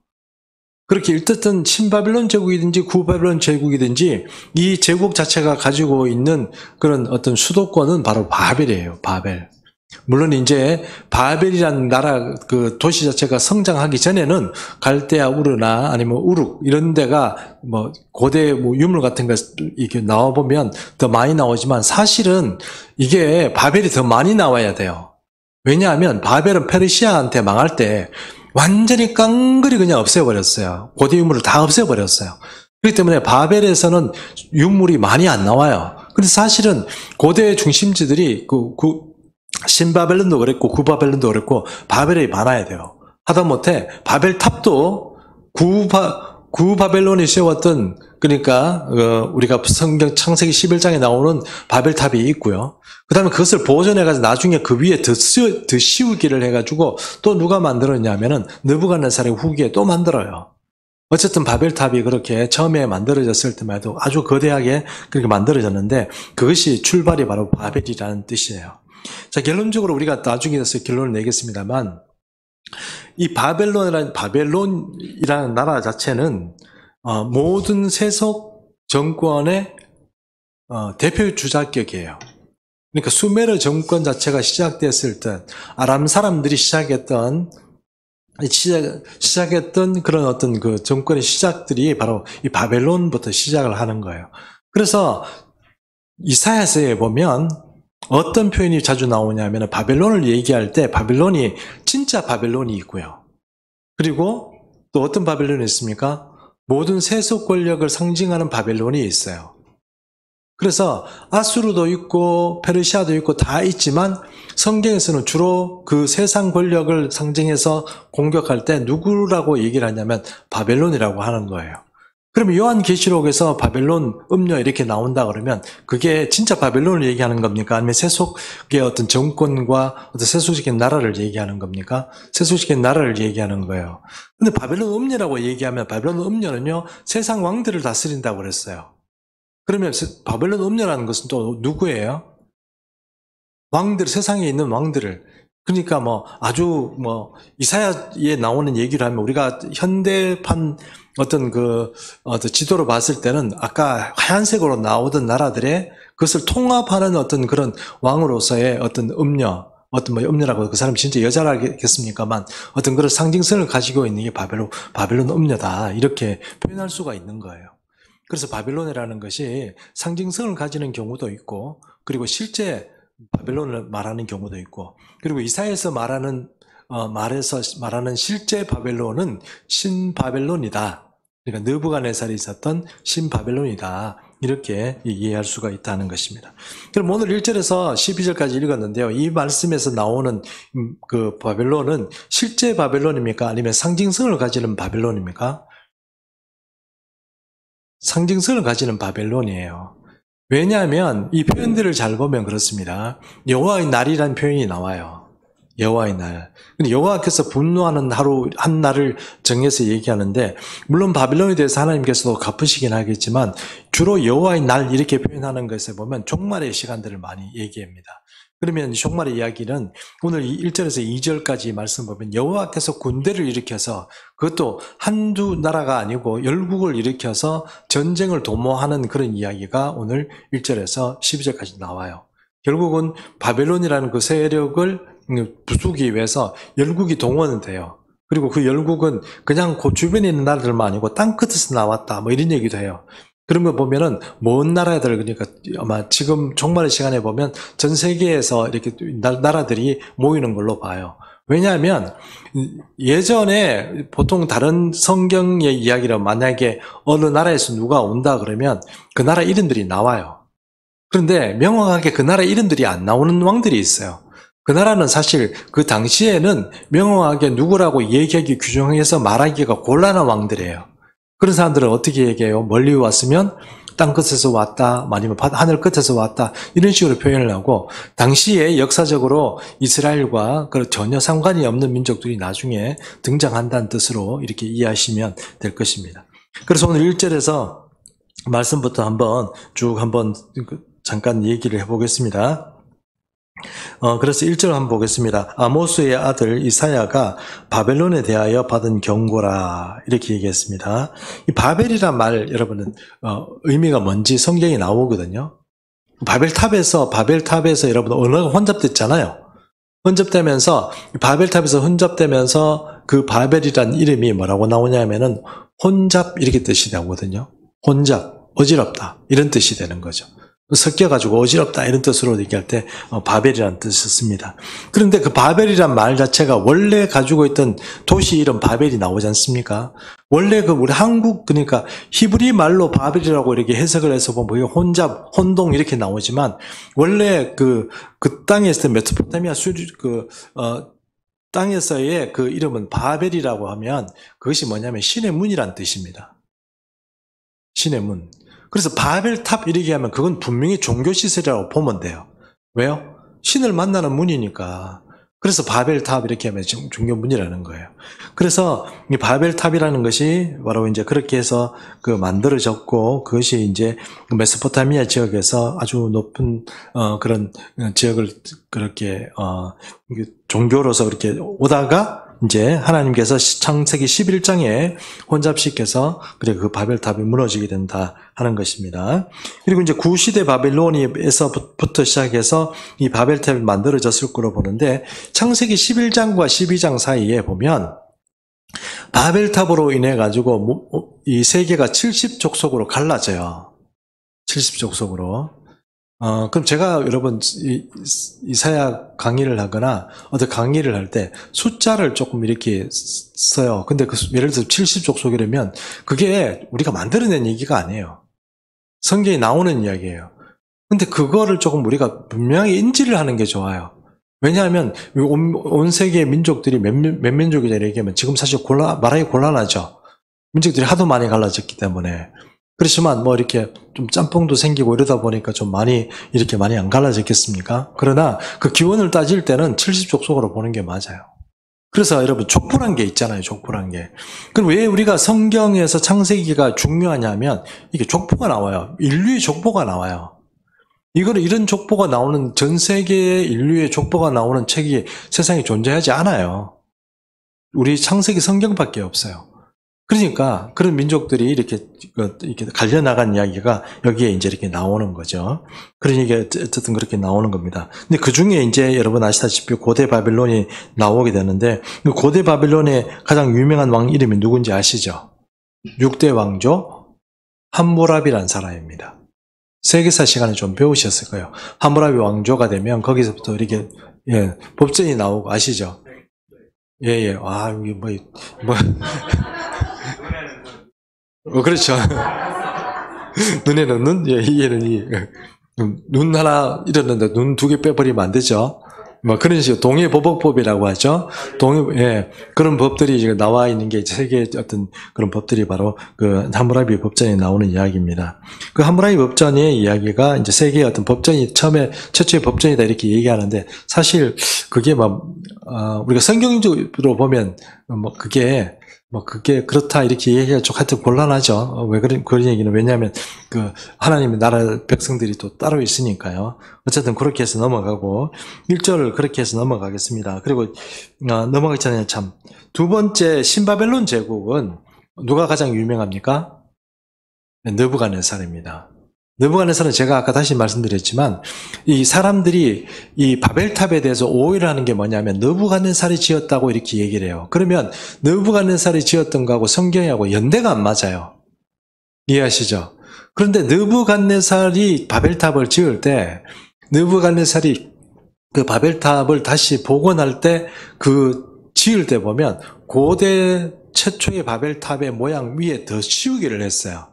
그렇게 일뜻은 신바벨론 제국이든지 구바벨론 제국이든지 이 제국 자체가 가지고 있는 그런 어떤 수도권은 바로 바벨이에요. 바벨. 물론 이제 바벨이라는 나라 그 도시 자체가 성장하기 전에는 갈대아 우르나 아니면 우룩 이런 데가 뭐 고대 뭐 유물 같은 거 이렇게 나와 보면 더 많이 나오지만 사실은 이게 바벨이 더 많이 나와야 돼요. 왜냐하면 바벨은 페르시아한테 망할 때 완전히 깡그리 그냥 없애버렸어요. 고대 유물을 다 없애버렸어요. 그렇기 때문에 바벨에서는 유물이 많이 안 나와요. 근데 사실은 고대 중심지들이 신바벨론도 그랬고 구바벨론도 그랬고 바벨이 많아야 돼요. 하다못해 바벨탑도 구바벨론이 세웠던 그러니까 우리가 성경 창세기 11장에 나오는 바벨탑이 있고요. 그 다음에 그것을 보존해가지고 나중에 그 위에 더 씌우기를 해가지고 또 누가 만들었냐면은 느부갓네살의 후기에 또 만들어요. 어쨌든 바벨탑이 그렇게 처음에 만들어졌을 때만 해도 아주 거대하게 그렇게 만들어졌는데 그것이 출발이 바로 바벨이라는 뜻이에요. 자, 결론적으로 우리가 나중에서 결론을 내겠습니다만 이 바벨론이라는 나라 자체는 모든 세속 정권의 대표 주자격이에요. 그러니까 수메르 정권 자체가 시작됐을 때 아람 사람들이 시작했던 그런 어떤 그 정권의 시작들이 바로 이 바벨론부터 시작을 하는 거예요. 그래서 이사야서에 보면 어떤 표현이 자주 나오냐면 바벨론을 얘기할 때 바벨론이 진짜 바벨론이 있고요. 그리고 또 어떤 바벨론이 있습니까? 모든 세속 권력을 상징하는 바벨론이 있어요. 그래서 아수르도 있고 페르시아도 있고 다 있지만 성경에서는 주로 그 세상 권력을 상징해서 공격할 때 누구라고 얘기를 하냐면 바벨론이라고 하는 거예요. 그러면 요한계시록에서 바벨론 음녀 이렇게 나온다 그러면 그게 진짜 바벨론을 얘기하는 겁니까? 아니면 세속의 어떤 정권과 어떤 세속적인 나라를 얘기하는 겁니까? 세속적인 나라를 얘기하는 거예요. 근데 바벨론 음녀라고 얘기하면 바벨론 음녀는요 세상 왕들을 다스린다고 그랬어요. 그러면 바벨론 음녀라는 것은 또 누구예요? 왕들, 세상에 있는 왕들을. 그러니까 아주 이사야에 나오는 얘기를 하면 우리가 현대판 어떤 지도로 봤을 때는 아까 하얀색으로 나오던 나라들의 그것을 통합하는 어떤 그런 왕으로서의 어떤 음녀, 음녀라고 그 사람이 진짜 여자라겠습니까만 어떤 그런 상징성을 가지고 있는 게 바벨론 음녀다. 이렇게 표현할 수가 있는 거예요. 그래서 바벨론이라는 것이 상징성을 가지는 경우도 있고, 그리고 실제 바벨론을 말하는 경우도 있고, 그리고 이사야에서 말하는 실제 바벨론은 신바벨론이다. 그러니까 느부갓네살이 있었던 신바벨론이다. 이렇게 이해할 수가 있다는 것입니다. 그럼 오늘 1절에서 12절까지 읽었는데요. 이 말씀에서 나오는 그 바벨론은 실제 바벨론입니까? 아니면 상징성을 가지는 바벨론입니까? 상징성을 가지는 바벨론이에요. 왜냐하면 이 표현들을 잘 보면 그렇습니다. 여호와의 날이라는 표현이 나와요. 여호와의 날. 근데 여호와께서 분노하는 하루 한 날을 정해서 얘기하는데 물론 바벨론에 대해서 하나님께서도 갚으시긴 하겠지만 주로 여호와의 날 이렇게 표현하는 것에 보면 종말의 시간들을 많이 얘기합니다. 그러면 종말의 이야기는 오늘 1절에서 2절까지 말씀 보면 여호와께서 군대를 일으켜서 그것도 한두 나라가 아니고 열국을 일으켜서 전쟁을 도모하는 그런 이야기가 오늘 1절에서 12절까지 나와요. 결국은 바벨론이라는 그 세력을 부수기 위해서 열국이 동원은 돼요. 그리고 그 열국은 그냥 그 주변에 있는 나라들만 아니고 땅끝에서 나왔다 이런 얘기도 해요. 그런 거 보면은 먼 나라들, 그러니까 아마 지금 종말의 시간에 보면 전 세계에서 이렇게 나라들이 모이는 걸로 봐요. 왜냐하면 예전에 보통 다른 성경의 이야기로 만약에 어느 나라에서 누가 온다 그러면 그 나라 이름들이 나와요. 그런데 명확하게 그 나라 이름들이 안 나오는 왕들이 있어요. 그 나라는 사실 그 당시에는 명확하게 누구라고 얘기하기 규정해서 말하기가 곤란한 왕들이에요. 그런 사람들은 어떻게 얘기해요? 멀리 왔으면 땅끝에서 왔다, 아니면 하늘 끝에서 왔다, 이런 식으로 표현을 하고, 당시에 역사적으로 이스라엘과 전혀 상관이 없는 민족들이 나중에 등장한다는 뜻으로 이렇게 이해하시면 될 것입니다. 그래서 오늘 1절에서 말씀부터 한번 잠깐 얘기를 해보겠습니다. 그래서 1절 한번 보겠습니다. 아모스의 아들 이사야가 바벨론에 대하여 받은 경고라 이렇게 얘기했습니다. 이 바벨이란 말 여러분은 의미가 뭔지 성경에 나오거든요. 바벨탑에서 여러분 언어가 혼잡됐잖아요. 혼잡되면서 바벨탑에서 혼잡되면서 그 바벨이란 이름이 뭐라고 나오냐면은 혼잡 이렇게 뜻이 나오거든요. 혼잡, 어지럽다 이런 뜻이 되는 거죠. 섞여가지고 어지럽다 이런 뜻으로 얘기할 때 바벨이라는 뜻을 씁니다. 그런데 그 바벨이란 말 자체가 원래 가지고 있던 도시 이름 바벨이 나오지 않습니까? 원래 그 우리 한국 그러니까 히브리 말로 바벨이라고 이렇게 해석을 해서 보면 혼잡, 혼동 이렇게 나오지만 원래 그 땅에 있을 때 메소포타미아 땅에서의 그 이름은 바벨이라고 하면 그것이 뭐냐면 신의 문이란 뜻입니다. 신의 문. 그래서 바벨탑 이렇게 하면 그건 분명히 종교시설이라고 보면 돼요. 왜요? 신을 만나는 문이니까. 그래서 바벨탑 이렇게 하면 종교문이라는 거예요. 그래서 이 바벨탑이라는 것이 바로 이제 그렇게 해서 그 만들어졌고 그것이 이제 메소포타미아 지역에서 아주 높은 그런 지역을 그렇게 종교로서 그렇게 오다가 이제 하나님께서 창세기 11장에 혼잡시켜서 그래 그 바벨탑이 무너지게 된다 하는 것입니다. 그리고 이제 구시대 바벨론에서부터 시작해서 이 바벨탑이 만들어졌을 거로 보는데 창세기 11장과 12장 사이에 보면 바벨탑으로 인해 가지고 이 세계가 70족속으로 갈라져요. 70족속으로. 그럼 제가 여러분 이사야 강의를 하거나 어떤 강의를 할 때 숫자를 조금 이렇게 써요. 근데 예를 들어서 70족속이라면 그게 우리가 만들어낸 얘기가 아니에요. 성경에 나오는 이야기예요. 근데 그거를 조금 우리가 분명히 인지를 하는 게 좋아요. 왜냐하면 온 세계의 민족들이 몇 민족이냐 얘기하면 지금 사실 말하기 곤란하죠. 민족들이 하도 많이 갈라졌기 때문에. 그렇지만 뭐 이렇게 좀 짬뽕도 생기고 이러다 보니까 좀 이렇게 많이 안 갈라졌겠습니까? 그러나 그 기원을 따질 때는 70족속으로 보는 게 맞아요. 그래서 여러분 족보란 게 있잖아요. 족보란 게. 그럼 왜 우리가 성경에서 창세기가 중요하냐면 이게 족보가 나와요. 인류의 족보가 나와요. 이런 족보가 나오는 전 세계의 인류의 족보가 나오는 책이 세상에 존재하지 않아요. 우리 창세기 성경밖에 없어요. 그러니까 그런 민족들이 이렇게 갈려나간 이야기가 여기에 이제 이렇게 나오는 거죠. 그러니까 어쨌든 그렇게 나오는 겁니다. 근데 그 중에 이제 여러분 아시다시피 고대 바빌론이 나오게 되는데 고대 바빌론의 가장 유명한 왕 이름이 누군지 아시죠? 6대 왕조 함무라비라는 사람입니다. 세계사 시간에 좀 배우셨을 거예요. 함무라비 왕조가 되면 거기서부터 이렇게 법전이 나오고 아시죠? 예. 아, 이게 그렇죠. 눈에는 눈, 이에는 이. 눈 하나 잃었는데 눈 2개 빼버리면 안 되죠. 뭐 그런 식으로 동해보복법이라고 하죠. 그런 법들이 지금 나와 있는 게 세계의 어떤 그런 법들이 바로 그 함무라비 법전에 나오는 이야기입니다. 그 함무라비 법전의 이야기가 이제 세계의 어떤 법전이 최초의 법전이다 이렇게 얘기하는데 사실 그게 우리가 성경적으로 보면 그게 그렇다 이렇게 얘기가 좀 하여튼 곤란하죠. 왜 그런 얘기는 왜냐하면 그 하나님의 나라 백성들이 또 따로 있으니까요. 어쨌든 그렇게 해서 넘어가고 1절을 그렇게 해서 넘어가겠습니다. 그리고 넘어가기 전에 참 두 번째 신바벨론 제국은 누가 가장 유명합니까? 느부갓네살입니다. 느부갓네살은 제가 아까 다시 말씀드렸지만 이 사람들이 이 바벨탑에 대해서 오해를 하는 게 뭐냐면 느부갓네살이 지었다고 이렇게 얘기를 해요. 그러면 느부갓네살이 지었던 거하고 성경하고 연대가 안 맞아요. 이해하시죠? 그런데 느부갓네살이 바벨탑을 지을 때 느부갓네살이 그 바벨탑을 다시 복원할 때 지을 때 보면 고대 최초의 바벨탑의 모양 위에 더 씌우기를 했어요.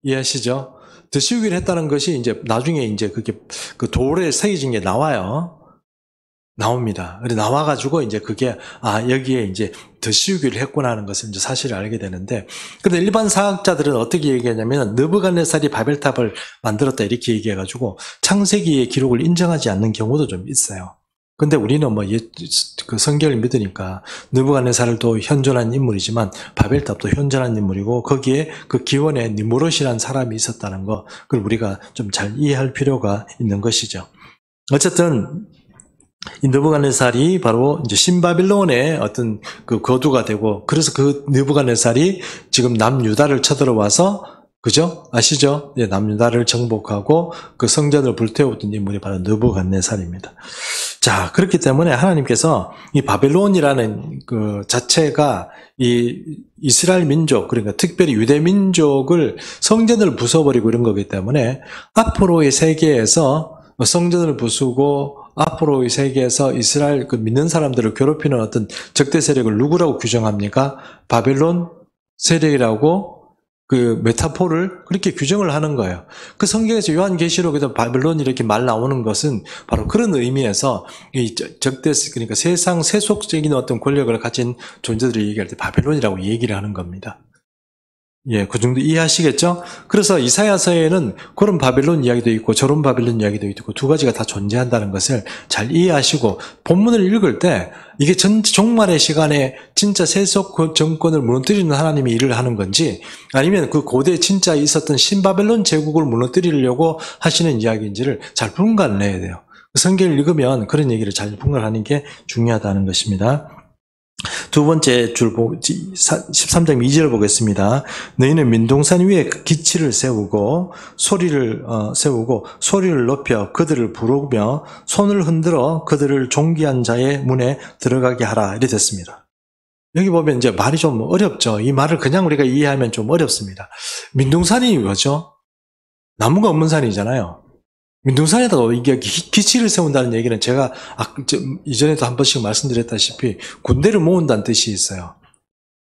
이해하시죠? 더 씌우기를 했다는 것이 이제 나중에 이제 그게 그 돌에 새겨진 게 나옵니다. 그래 나와가지고 이제 그게 여기에 이제 더 씌우기를 했구나 하는 것을 이제 사실을 알게 되는데, 근데 일반 사학자들은 어떻게 얘기하냐면 느부갓네살이 바벨탑을 만들었다 이렇게 얘기해가지고 창세기의 기록을 인정하지 않는 경우도 좀 있어요. 근데 우리는 그 성경을 믿으니까 느부갓네살도 현존한 인물이지만 바벨탑도 현존한 인물이고 거기에 그 기원에 니무롯이라는 사람이 있었다는 거, 그걸 우리가 좀 잘 이해할 필요가 있는 것이죠. 어쨌든 이 느부갓네살이 바로 이제 신바빌론의 어떤 그 거두가 되고, 그래서 그 느부갓네살이 지금 남유다를 쳐들어와서, 그죠? 아시죠? 예, 남유다를 정복하고 그 성전을 불태웠던 인물이 바로 느부갓네살입니다. 자, 그렇기 때문에 하나님께서 이 바벨론이라는 그 자체가 이 이스라엘 민족, 그러니까 특별히 유대 민족을 성전을 부숴버리고 이런 거기 때문에 앞으로의 세계에서 성전을 부수고 앞으로의 세계에서 이스라엘 그 믿는 사람들을 괴롭히는 어떤 적대 세력을 누구라고 규정합니까? 바벨론 세력이라고 그 메타포를 그렇게 규정을 하는 거예요. 그 성경에서 요한계시록에도 바벨론 이렇게 말 나오는 것은 바로 그런 의미에서 이 적대, 그러니까 세상 세속적인 어떤 권력을 가진 존재들을 얘기할 때 바벨론이라고 얘기를 하는 겁니다. 예, 그 정도 이해하시겠죠? 그래서 이사야서에는 그런 바벨론 이야기도 있고 저런 바벨론 이야기도 있고 두 가지가 다 존재한다는 것을 잘 이해하시고 본문을 읽을 때 이게 종말의 시간에 진짜 세속 정권을 무너뜨리는 하나님이 일을 하는 건지 아니면 그 고대에 진짜 있었던 신바벨론 제국을 무너뜨리려고 하시는 이야기인지를 잘 분간해야 돼요. 성경을 읽으면 그런 얘기를 잘 분간하는 게 중요하다는 것입니다. 두 번째 줄 13장 2절 보겠습니다. 너희는 민동산 위에 기치를 세우고 소리를 높여 그들을 부르며 손을 흔들어 그들을 존귀한 자의 문에 들어가게 하라. 이렇게 됐습니다. 여기 보면 이제 말이 좀 어렵죠. 이 말을 그냥 우리가 이해하면 좀 어렵습니다. 민동산이 뭐죠? 나무가 없는 산이잖아요. 민둥산에다가 이게 기치를 세운다는 얘기는 제가 이전에도 한 번씩 말씀드렸다시피 군대를 모은다는 뜻이 있어요.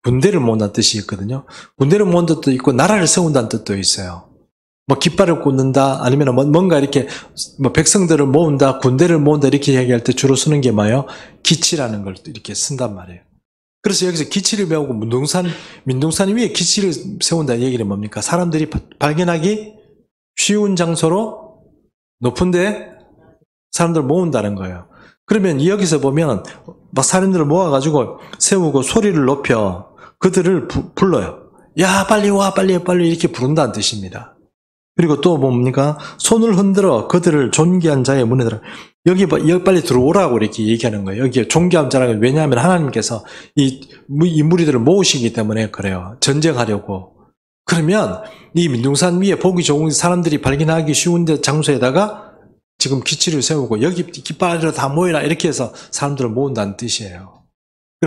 군대를 모은다는 뜻이 있거든요. 군대를 모은 뜻도 있고 나라를 세운다는 뜻도 있어요. 뭐 깃발을 꽂는다 아니면 뭔가 이렇게 뭐 백성들을 모은다, 군대를 모은다 이렇게 얘기할 때 주로 쓰는 게 뭐예요? 기치라는 걸 이렇게 쓴단 말이에요. 그래서 여기서 기치를 배우고 민둥산 위에 기치를 세운다는 얘기는 뭡니까? 사람들이 발견하기 쉬운 장소로 높은데 사람들 모은다는 거예요. 그러면 여기서 보면 막 사람들을 모아가지고 세우고 소리를 높여 그들을 불러요. 야 빨리 와 빨리 이렇게 부른다는 뜻입니다. 그리고 또 뭡니까? 손을 흔들어 그들을 존귀한 자의 문에 들어 여기 빨리 들어오라고 이렇게 얘기하는 거예요. 여기에 존귀한 자라는 건 왜냐하면 하나님께서 이 무리들을 모으시기 때문에 그래요. 전쟁하려고. 그러면 이 민둥산 위에 보기 좋은 사람들이 발견하기 쉬운 장소에다가 지금 기치를 세우고 여기 깃발으로 다 모여라 이렇게 해서 사람들을 모은다는 뜻이에요.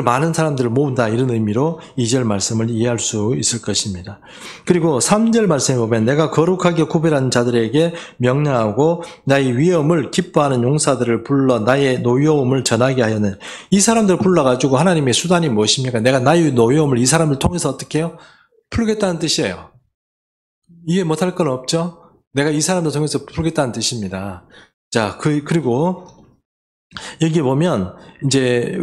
많은 사람들을 모은다 이런 의미로 2절 말씀을 이해할 수 있을 것입니다. 그리고 3절 말씀에 보면 내가 거룩하게 구별한 자들에게 명령하고 나의 위엄을 기뻐하는 용사들을 불러 나의 노여움을 전하게 하였는 이 사람들을 불러가지고 하나님의 수단이 무엇입니까? 내가 나의 노여움을 이 사람을 통해서 어떻게 해요? 풀겠다는 뜻이에요. 이해 못할 건 없죠? 내가 이 사람들 통해서 풀겠다는 뜻입니다. 자, 그리고 여기 보면 이제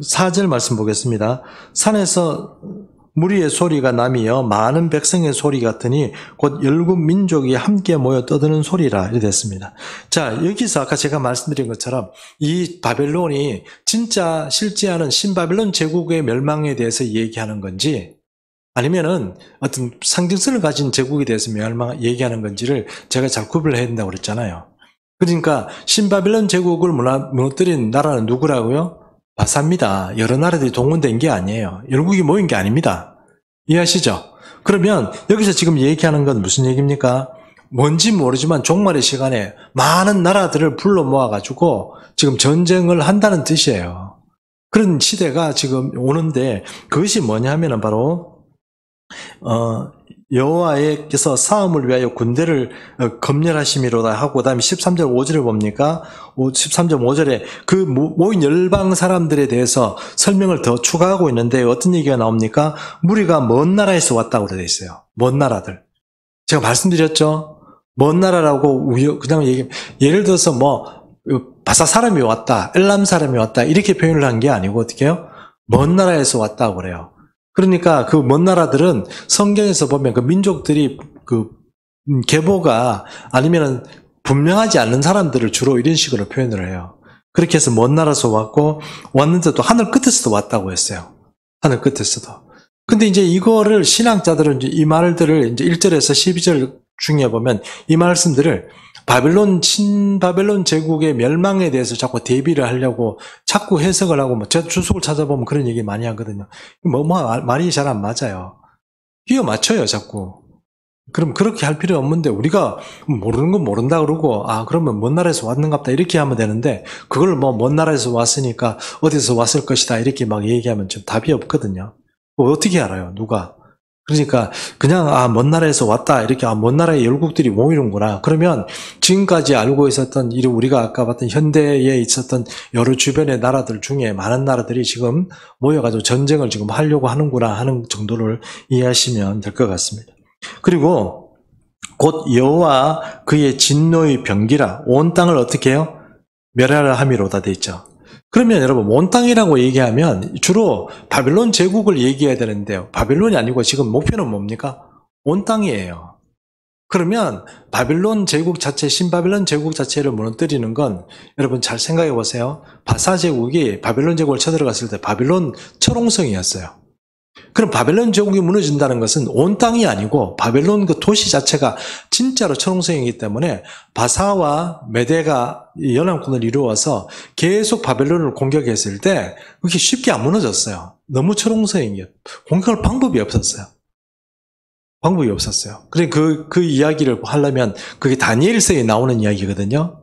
4절 말씀 보겠습니다. 산에서 무리의 소리가 나며 많은 백성의 소리 같으니 곧 열국 민족이 함께 모여 떠드는 소리라 이렇게 됐습니다. 자, 여기서 아까 제가 말씀드린 것처럼 이 바벨론이 진짜 실제하는 신바벨론 제국의 멸망에 대해서 얘기하는 건지 아니면은 어떤 상징성을 가진 제국에 대해서 얘기하는 건지를 제가 잘 구별해야 된다고 그랬잖아요. 그러니까 신바벨론 제국을 무너뜨린 나라는 누구라고요? 바사입니다. 여러 나라들이 동원된 게 아니에요. 열국이 모인 게 아닙니다. 이해하시죠? 그러면 여기서 지금 얘기하는 건 무슨 얘기입니까? 뭔지 모르지만 종말의 시간에 많은 나라들을 불러 모아가지고 지금 전쟁을 한다는 뜻이에요. 그런 시대가 지금 오는데 그것이 뭐냐면은 바로 여호와께서 싸움을 위하여 군대를 검열하심이로다 하고 그다음에 13절 5절을 봅니까? 13절 5절에 그 모인 열방 사람들에 대해서 설명을 더 추가하고 있는데 어떤 얘기가 나옵니까? 무리가 먼 나라에서 왔다고 되어 있어요. 먼 나라들. 제가 말씀드렸죠? 먼 나라라고 그냥 예를 들어서 바사 사람이 왔다, 엘람 사람이 왔다 이렇게 표현을 한 게 아니고 어떻게 해요? 먼 나라에서 왔다고 그래요. 그러니까 그 먼 나라들은 성경에서 보면 그 민족들이 그 계보가 아니면은 분명하지 않는 사람들을 주로 이런 식으로 표현을 해요. 그렇게 해서 먼 나라에서 왔는데 또 하늘 끝에서도 왔다고 했어요. 하늘 끝에서도. 근데 이제 이거를 신학자들은 이제 이 말들을 이제 1절에서 12절 중에 보면 이 말씀들을 친바벨론 제국의 멸망에 대해서 자꾸 대비를 하려고 자꾸 해석을 하고, 제가 주석을 찾아보면 그런 얘기 많이 하거든요. 말이 잘 안 맞아요. 끼워 맞춰요, 자꾸. 그럼 그렇게 할 필요 없는데, 우리가 모르는 건 모른다 그러고, 그러면 먼 나라에서 왔는갑다, 이렇게 하면 되는데, 그걸 먼 나라에서 왔으니까 어디서 왔을 것이다, 이렇게 막 얘기하면 좀 답이 없거든요. 어떻게 알아요, 누가? 그러니까 그냥 먼 나라에서 왔다, 이렇게 먼 나라의 열국들이 모이는구나. 그러면 지금까지 알고 있었던 우리가 아까 봤던 현대에 있었던 여러 주변의 나라들 중에 많은 나라들이 지금 모여가지고 전쟁을 지금 하려고 하는구나 하는 정도를 이해하시면 될 것 같습니다. 그리고 곧 여호와 그의 진노의 병기라 온 땅을 어떻게 해요? 멸하라 함이로다 돼 있죠. 그러면 여러분 온 땅이라고 얘기하면 주로 바벨론 제국을 얘기해야 되는데요. 바벨론이 아니고 지금 목표는 뭡니까? 온 땅이에요. 그러면 바벨론 제국 자체, 신바벨론 제국 자체를 무너뜨리는 건 여러분 잘 생각해 보세요. 바사 제국이 바벨론 제국을 쳐들어갔을 때 바벨론 철옹성이었어요. 그럼 바벨론 제국이 무너진다는 것은 온 땅이 아니고 바벨론 그 도시 자체가 진짜로 철옹성이기 때문에 바사와 메대가 연합군을 이루어서 계속 바벨론을 공격했을 때 그게 쉽게 안 무너졌어요. 너무 철옹성이에요. 공격할 방법이 없었어요. 그래 그 이야기를 하려면 그게 다니엘서에 나오는 이야기거든요.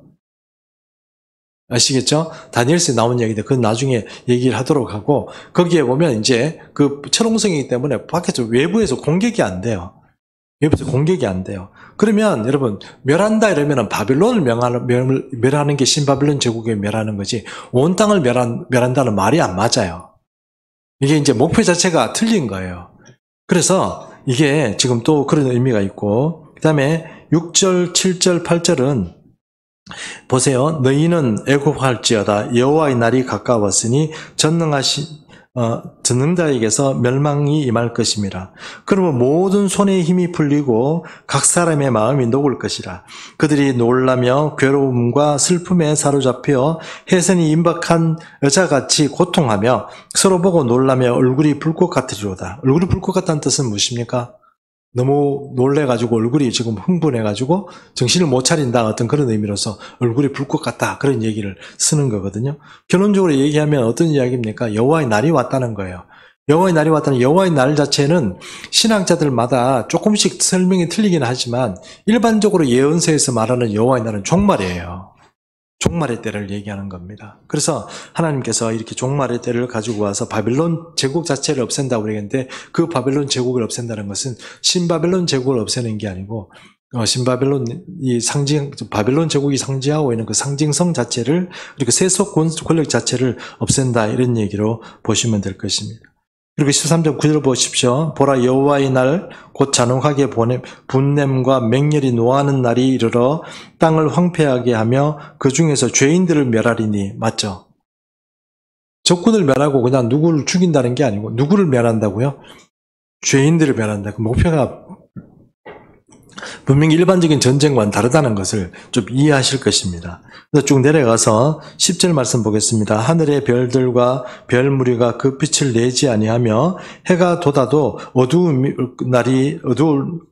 아시겠죠? 다니엘서에 나오는 이야기인데 그건 나중에 얘기를 하도록 하고 거기에 보면 이제 그 철옹성이기 때문에 밖에서 외부에서 공격이 안 돼요. 그러면 여러분 멸한다 이러면 바벨론을 멸하는 게 신바벨론 제국에 멸하는 거지 온 땅을 멸한다는 말이 안 맞아요. 이게 이제 목표 자체가 틀린 거예요. 그래서 이게 지금 또 그런 의미가 있고 그 다음에 6절, 7절, 8절은 보세요. 너희는 애굽할지어다 여호와의 날이 가까웠으니 전능자에게서 멸망이 임할 것임이라. 그러면 모든 손의 힘이 풀리고 각 사람의 마음이 녹을 것이라. 그들이 놀라며 괴로움과 슬픔에 사로잡혀 해선이 임박한 여자같이 고통하며 서로 보고 놀라며 얼굴이 불꽃 같으리로다. 얼굴이 불꽃 같다는 뜻은 무엇입니까? 너무 놀래가지고 얼굴이 지금 흥분해가지고 정신을 못 차린다 어떤 그런 의미로서 얼굴이 불꽃 같다 그런 얘기를 쓰는 거거든요. 결론적으로 얘기하면 어떤 이야기입니까? 여호와의 날이 왔다는 거예요. 여호와의 날 자체는 신학자들마다 조금씩 설명이 틀리긴 하지만 일반적으로 예언서에서 말하는 여호와의 날은 종말이에요. 종말의 때를 얘기하는 겁니다. 그래서 하나님께서 이렇게 종말의 때를 가지고 와서 바벨론 제국 자체를 없앤다고 그러는데 그 바벨론 제국을 없앤다는 것은 신바벨론 제국을 없애는 게 아니고 바벨론 제국이 상징하고 있는 그 상징성 자체를 그리고 세속 권력 자체를 없앤다 이런 얘기로 보시면 될 것입니다. 그리고 13절 9절 보십시오. 보라 여호와의 날 곧 잔혹하게 분냄과 맹렬히 노하는 날이 이르러 땅을 황폐하게 하며 그 중에서 죄인들을 멸하리니 맞죠? 적군을 멸하고 그냥 누구를 죽인다는 게 아니고 누구를 멸한다고요? 죄인들을 멸한다. 그 목표가 분명히 일반적인 전쟁과는 다르다는 것을 좀 이해하실 것입니다. 그래서 쭉 내려가서 10절 말씀 보겠습니다. 하늘의 별들과 별무리가 그 빛을 내지 아니하며 해가 돋아도 날이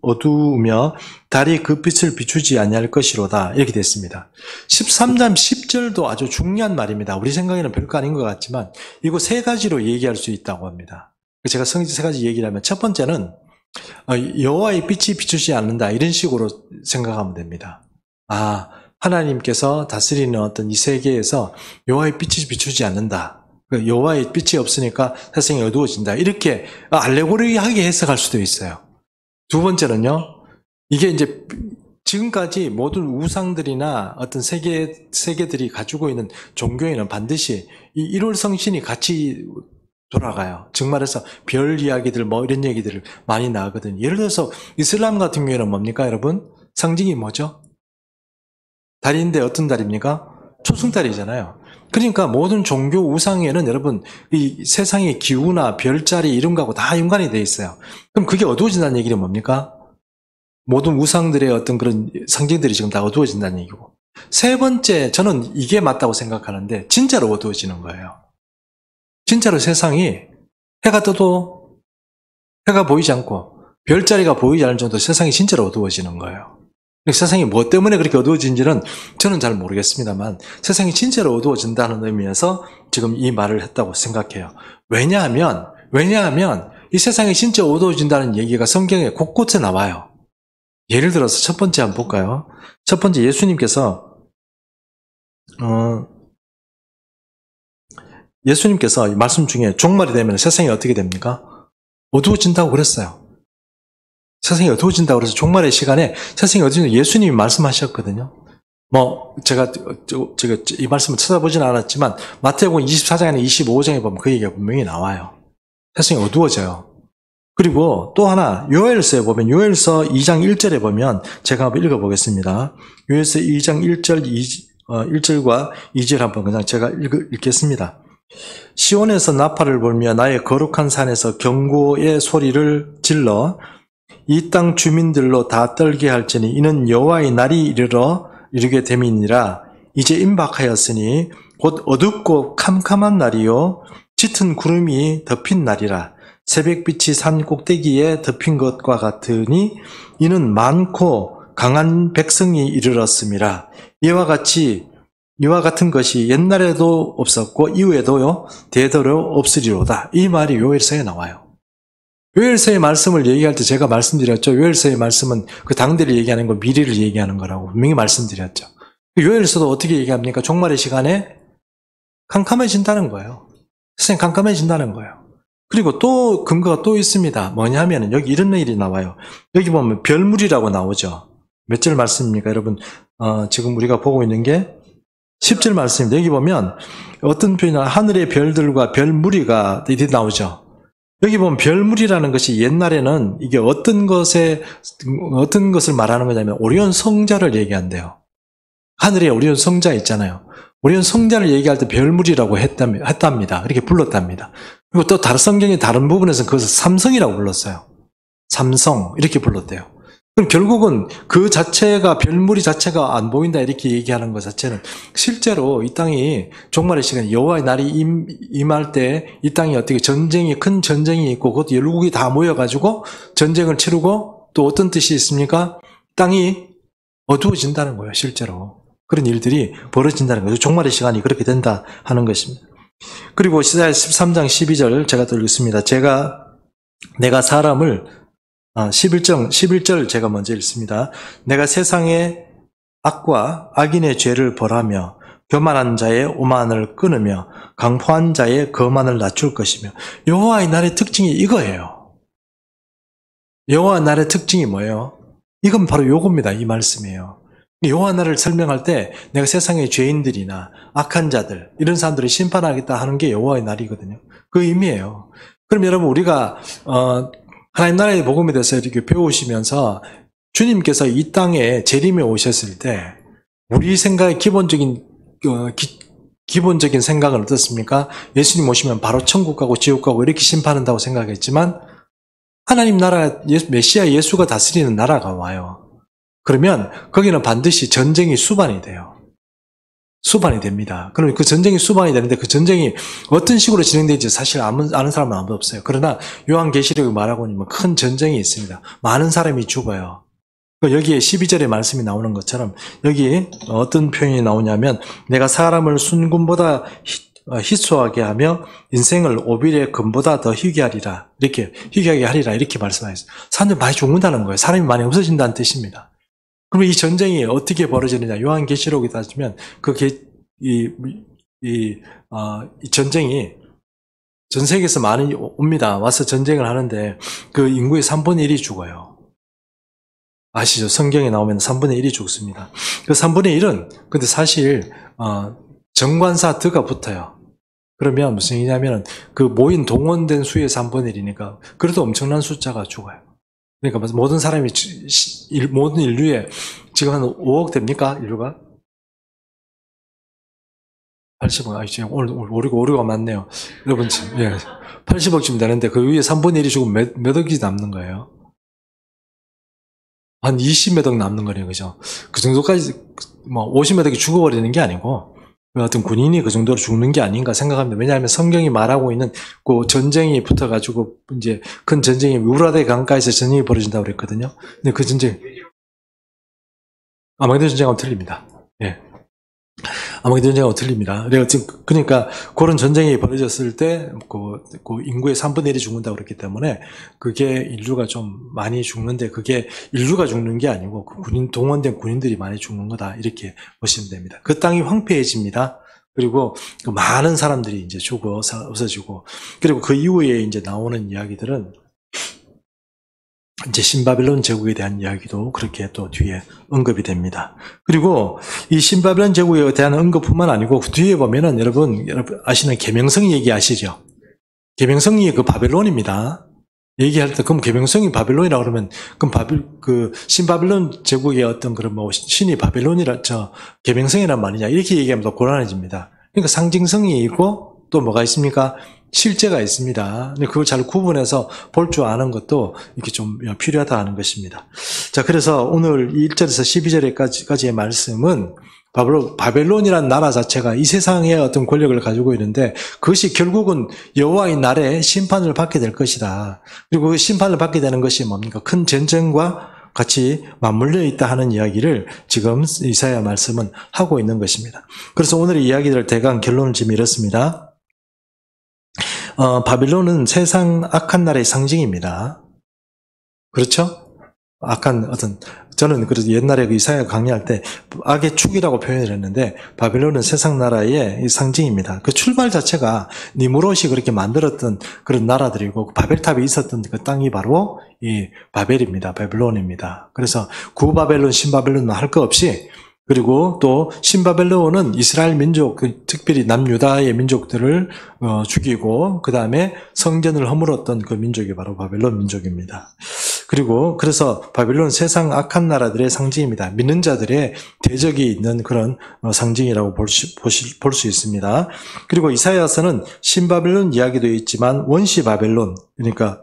어두우며 달이 그 빛을 비추지 아니할 것이로다. 이렇게 됐습니다. 13장 10절도 아주 중요한 말입니다. 우리 생각에는 별거 아닌 것 같지만 이거 세 가지로 얘기할 수 있다고 합니다. 제가 세 가지 얘기를 하면 첫 번째는 여호와의 빛이 비추지 않는다 이런 식으로 생각하면 됩니다. 하나님께서 다스리는 어떤 이 세계에서 여호와의 빛이 비추지 않는다. 여호와의 빛이 없으니까 세상이 어두워진다. 이렇게 알레고리하게 해석할 수도 있어요. 두 번째는요. 이게 이제 지금까지 모든 우상들이나 어떤 세계들이 가지고 있는 종교에는 반드시 이 1월 성신이 같이 돌아가요. 정말해서 별 이야기들 이런 얘기들을 많이 나오거든요. 예를 들어서 이슬람 같은 경우에는 뭡니까 여러분? 상징이 뭐죠? 달인데 어떤 달입니까? 초승달이잖아요. 그러니까 모든 종교 우상에는 여러분 이 세상의 기후나 별자리 이런 거하고 다 연관이 되어 있어요. 그럼 그게 어두워진다는 얘기는 뭡니까? 모든 우상들의 어떤 그런 상징들이 지금 다 어두워진다는 얘기고. 세 번째 저는 이게 맞다고 생각하는데 진짜로 어두워지는 거예요. 진짜로 세상이 해가 떠도 해가 보이지 않고 별자리가 보이지 않을 정도로 세상이 진짜로 어두워지는 거예요. 세상이 뭐 때문에 그렇게 어두워진지는 저는 잘 모르겠습니다만 세상이 진짜로 어두워진다는 의미에서 지금 이 말을 했다고 생각해요. 왜냐하면 이 세상이 진짜 어두워진다는 얘기가 성경에 곳곳에 나와요. 예를 들어서 첫 번째 한번 볼까요? 첫 번째 예수님께서 이 말씀 중에 종말이 되면 세상이 어떻게 됩니까? 어두워진다고 그랬어요. 세상이 어두워진다고 그래서 종말의 시간에 세상이 어두워진다고 예수님이 말씀하셨거든요. 제가 이 말씀을 찾아보지는 않았지만 마태복음 24장이나 25장에 보면 그 얘기가 분명히 나와요. 세상이 어두워져요. 그리고 또 하나 요엘서에 보면 요엘서 2장 1절에 보면 제가 한번 읽어보겠습니다. 요엘서 2장 1절과 2절 한번 그냥 제가 읽겠습니다. 시온에서 나팔을 불며 나의 거룩한 산에서 경고의 소리를 질러 이 땅 주민들로 다 떨게 할지니 이는 여호와의 날이 이르게 됨이니라. 이제 임박하였으니 곧 어둡고 캄캄한 날이요 짙은 구름이 덮인 날이라. 새벽빛이 산 꼭대기에 덮인 것과 같으니 이는 많고 강한 백성이 이르렀음이라. 이와 같은 것이 옛날에도 없었고 이후에도요 되도록 없으리로다. 이 말이 요엘서에 나와요. 요엘서의 말씀을 얘기할 때 제가 말씀드렸죠. 요엘서의 말씀은 그 당대를 얘기하는 거, 미래를 얘기하는 거라고 분명히 말씀드렸죠. 요엘서도 어떻게 얘기합니까? 종말의 시간에 캄캄해진다는 거예요. 세상이 캄캄해진다는 거예요. 그리고 또 근거가 또 있습니다. 뭐냐면 여기 이런 일이 나와요. 여기 보면 별물이라고 나오죠. 몇 절 말씀입니까? 여러분 지금 우리가 보고 있는 게 10절 말씀입니다. 여기 보면 어떤 표현이나 하늘의 별들과 별무리가 이렇게 나오죠. 여기 보면 별무리라는 것이 옛날에는 이게 어떤 것을 말하는 거냐면 오리온 성자를 얘기한대요. 하늘에 오리온 성자 있잖아요. 오리온 성자를 얘기할 때 별무리라고 했답니다. 그렇게 불렀답니다. 그리고 또 다른 성경의 다른 부분에서 그것을 삼성이라고 불렀어요. 삼성 이렇게 불렀대요. 그럼 결국은 그 자체가 별무리 자체가 안 보인다 이렇게 얘기하는 것 자체는 실제로 이 땅이 종말의 시간에 여호와의 날이 임할 때 이 땅이 어떻게 큰 전쟁이 있고 그것도 열국이 다 모여가지고 전쟁을 치르고 또 어떤 뜻이 있습니까? 땅이 어두워진다는 거예요. 실제로 그런 일들이 벌어진다는 거죠. 종말의 시간이 그렇게 된다 하는 것입니다. 그리고 시사야 13장 12절 제가 또 읽습니다. 내가 사람을 11절 제가 먼저 읽습니다. 내가 세상의 악과 악인의 죄를 벌하며 교만한 자의 오만을 끊으며 강포한 자의 거만을 낮출 것이며. 여호와의 날의 특징이 이거예요. 여호와 날의 특징이 뭐예요? 이건 바로 요겁니다. 이 말씀이에요. 여호와 날을 설명할 때 내가 세상의 죄인들이나 악한 자들 이런 사람들을 심판하겠다 하는 게 여호와의 날이거든요. 그 의미예요. 그럼 여러분 우리가 하나님 나라의 복음에 대해서 이렇게 배우시면서 주님께서 이 땅에 재림에 오셨을 때 우리 생각의 기본적인 생각은 어떻습니까? 예수님 오시면 바로 천국 가고 지옥 가고 이렇게 심판한다고 생각했지만 하나님 나라 메시아 예수가 다스리는 나라가 와요. 그러면 거기는 반드시 전쟁이 수반이 돼요. 수반이 됩니다. 그럼 그 전쟁이 수반이 되는데 그 전쟁이 어떤 식으로 진행되는지 사실 아는 사람은 아무도 없어요. 그러나 요한계시록이 말하고 있는 큰 전쟁이 있습니다. 많은 사람이 죽어요. 여기에 12절의 말씀이 나오는 것처럼 여기 어떤 표현이 나오냐면 내가 사람을 순금보다 희소하게 하며 인생을 오빌의 금보다 더 희귀하리라. 이렇게 희귀하게 하리라. 이렇게 말씀하셨어요. 사람들이 많이 죽는다는 거예요. 사람이 많이 없어진다는 뜻입니다. 그럼 이 전쟁이 어떻게 벌어지느냐? 요한계시록에 따지면 이 전쟁이 전 세계에서 많이 옵니다. 와서 전쟁을 하는데 그 인구의 3분의 1이 죽어요. 아시죠? 성경에 나오면 3분의 1이 죽습니다. 그 3분의 1은 근데 사실 정관사 드가 붙어요. 그러면 무슨 얘기냐면 그 모인 동원된 수의 3분의 1이니까 그래도 엄청난 숫자가 죽어요. 그러니까 모든 사람이 모든 인류에 지금 한 5억 됩니까? 인류가? 80억. 오늘 오류가 많네요. 여러분 지금 80억쯤 되는데 그 위에 3분의 1이 죽으면 몇 억이 남는 거예요? 한 20몇 억 남는 거네요. 그죠? 그 정도까지 50몇 억이 죽어버리는 게 아니고 어떤 군인이 그 정도로 죽는 게 아닌가 생각합니다. 왜냐하면 성경이 말하고 있는 그 전쟁이 붙어가지고 이제 큰 전쟁이 유브라데 강가에서 전쟁이 벌어진다고 그랬거든요. 근데 그 전쟁 아마게돈 전쟁하고 틀립니다. 예. 아마게돈 전쟁하고 틀립니다. 그러니까 그런 전쟁이 벌어졌을 때 그 인구의 3분의 1이 죽는다고 그랬기 때문에 그게 인류가 좀 많이 죽는데 그게 인류가 죽는 게 아니고 그 동원된 군인들이 많이 죽는 거다 이렇게 보시면 됩니다. 그 땅이 황폐해집니다. 그리고 그 많은 사람들이 이제 죽어 없어지고 그리고 그 이후에 이제 나오는 이야기들은 이제 신바벨론 제국에 대한 이야기도 그렇게 또 뒤에 언급이 됩니다. 그리고 이 신바벨론 제국에 대한 언급뿐만 아니고 그 뒤에 보면은 여러분 아시는 계명성 얘기 아시죠? 계명성이 그 바벨론입니다. 얘기할 때 그럼 계명성이 바벨론이라고 그러면 그럼 신바벨론 제국의 어떤 그런 뭐 신이 바벨론이라 계명성이란 말이냐 이렇게 얘기하면 더 곤란해집니다. 그러니까 상징성이 있고 또 뭐가 있습니까? 실제가 있습니다. 근데 그걸 잘 구분해서 볼 줄 아는 것도 이렇게 좀 필요하다 하는 것입니다. 자, 그래서 오늘 1절에서 12절까지의 말씀은 바벨론이라는 나라 자체가 이 세상의 어떤 권력을 가지고 있는데 그것이 결국은 여호와의 날에 심판을 받게 될 것이다. 그리고 그 심판을 받게 되는 것이 뭡니까? 큰 전쟁과 같이 맞물려 있다 하는 이야기를 지금 이사야 말씀은 하고 있는 것입니다. 그래서 오늘의 이야기들 대강 결론을 지금 이렇습니다. 바벨론은 세상 악한 나라의 상징입니다. 그렇죠? 저는 그래서 옛날에 그 이사야 강의할 때 악의 축이라고 표현을 했는데 바벨론은 세상 나라의 상징입니다. 그 출발 자체가 니무롯이 그렇게 만들었던 그런 나라들이고 바벨탑이 있었던 그 땅이 바로 이 바벨입니다. 바벨론입니다. 그래서 구바벨론, 신바벨론 할 거 없이 그리고 또 신바벨론은 이스라엘 민족, 특별히 남유다의 민족들을 죽이고 그 다음에 성전을 허물었던 그 민족이 바로 바벨론 민족입니다. 그리고 그래서 바벨론은 세상 악한 나라들의 상징입니다. 믿는 자들의 대적이 있는 그런 상징이라고 볼 수 있습니다. 그리고 이사야서는 신바벨론 이야기도 있지만 원시 바벨론, 그러니까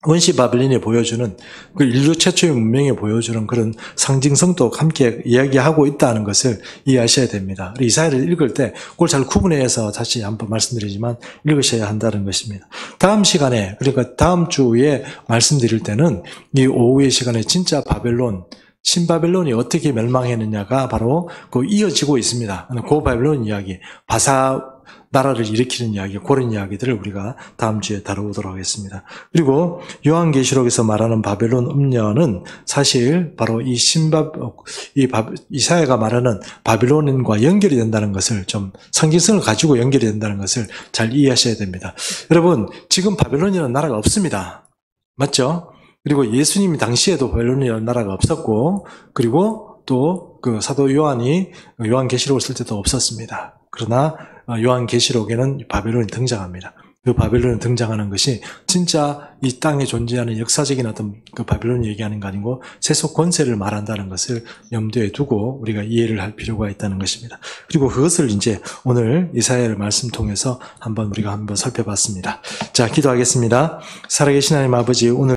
원시 바벨론이 보여주는 그 인류 최초의 문명이 보여주는 그런 상징성도 함께 이야기하고 있다는 것을 이해하셔야 됩니다. 이사야를 읽을 때 그걸 잘 구분해서 다시 한번 말씀드리지만 읽으셔야 한다는 것입니다. 다음 시간에 그러니까 다음 주에 말씀드릴 때는 이 오후의 시간에 진짜 바벨론 신바벨론이 어떻게 멸망했느냐가 바로 그 이어지고 있습니다. 그 바벨론 이야기, 바사 나라를 일으키는 이야기, 그런 이야기들을 우리가 다음 주에 다루도록 하겠습니다. 그리고 요한계시록에서 말하는 바벨론 음녀는 사실 바로 이사야가 말하는 바벨론과 연결이 된다는 것을 좀 상징성을 가지고 연결이 된다는 것을 잘 이해하셔야 됩니다. 여러분, 지금 바벨론이라는 나라가 없습니다. 맞죠? 그리고 예수님이 당시에도 바벨론이라는 나라가 없었고, 그리고 또 그 사도 요한이 요한계시록을 쓸 때도 없었습니다. 그러나 요한계시록에는 바벨론이 등장합니다. 그 바벨론이 등장하는 것이 진짜 이 땅에 존재하는 역사적인 어떤 그 바벨론을 얘기하는 거 아니고 세속 권세를 말한다는 것을 염두에 두고 우리가 이해를 할 필요가 있다는 것입니다. 그리고 그것을 이제 오늘 이사야의 말씀 통해서 우리가 한번 살펴봤습니다. 자, 기도하겠습니다. 살아계신 하나님 아버지, 오늘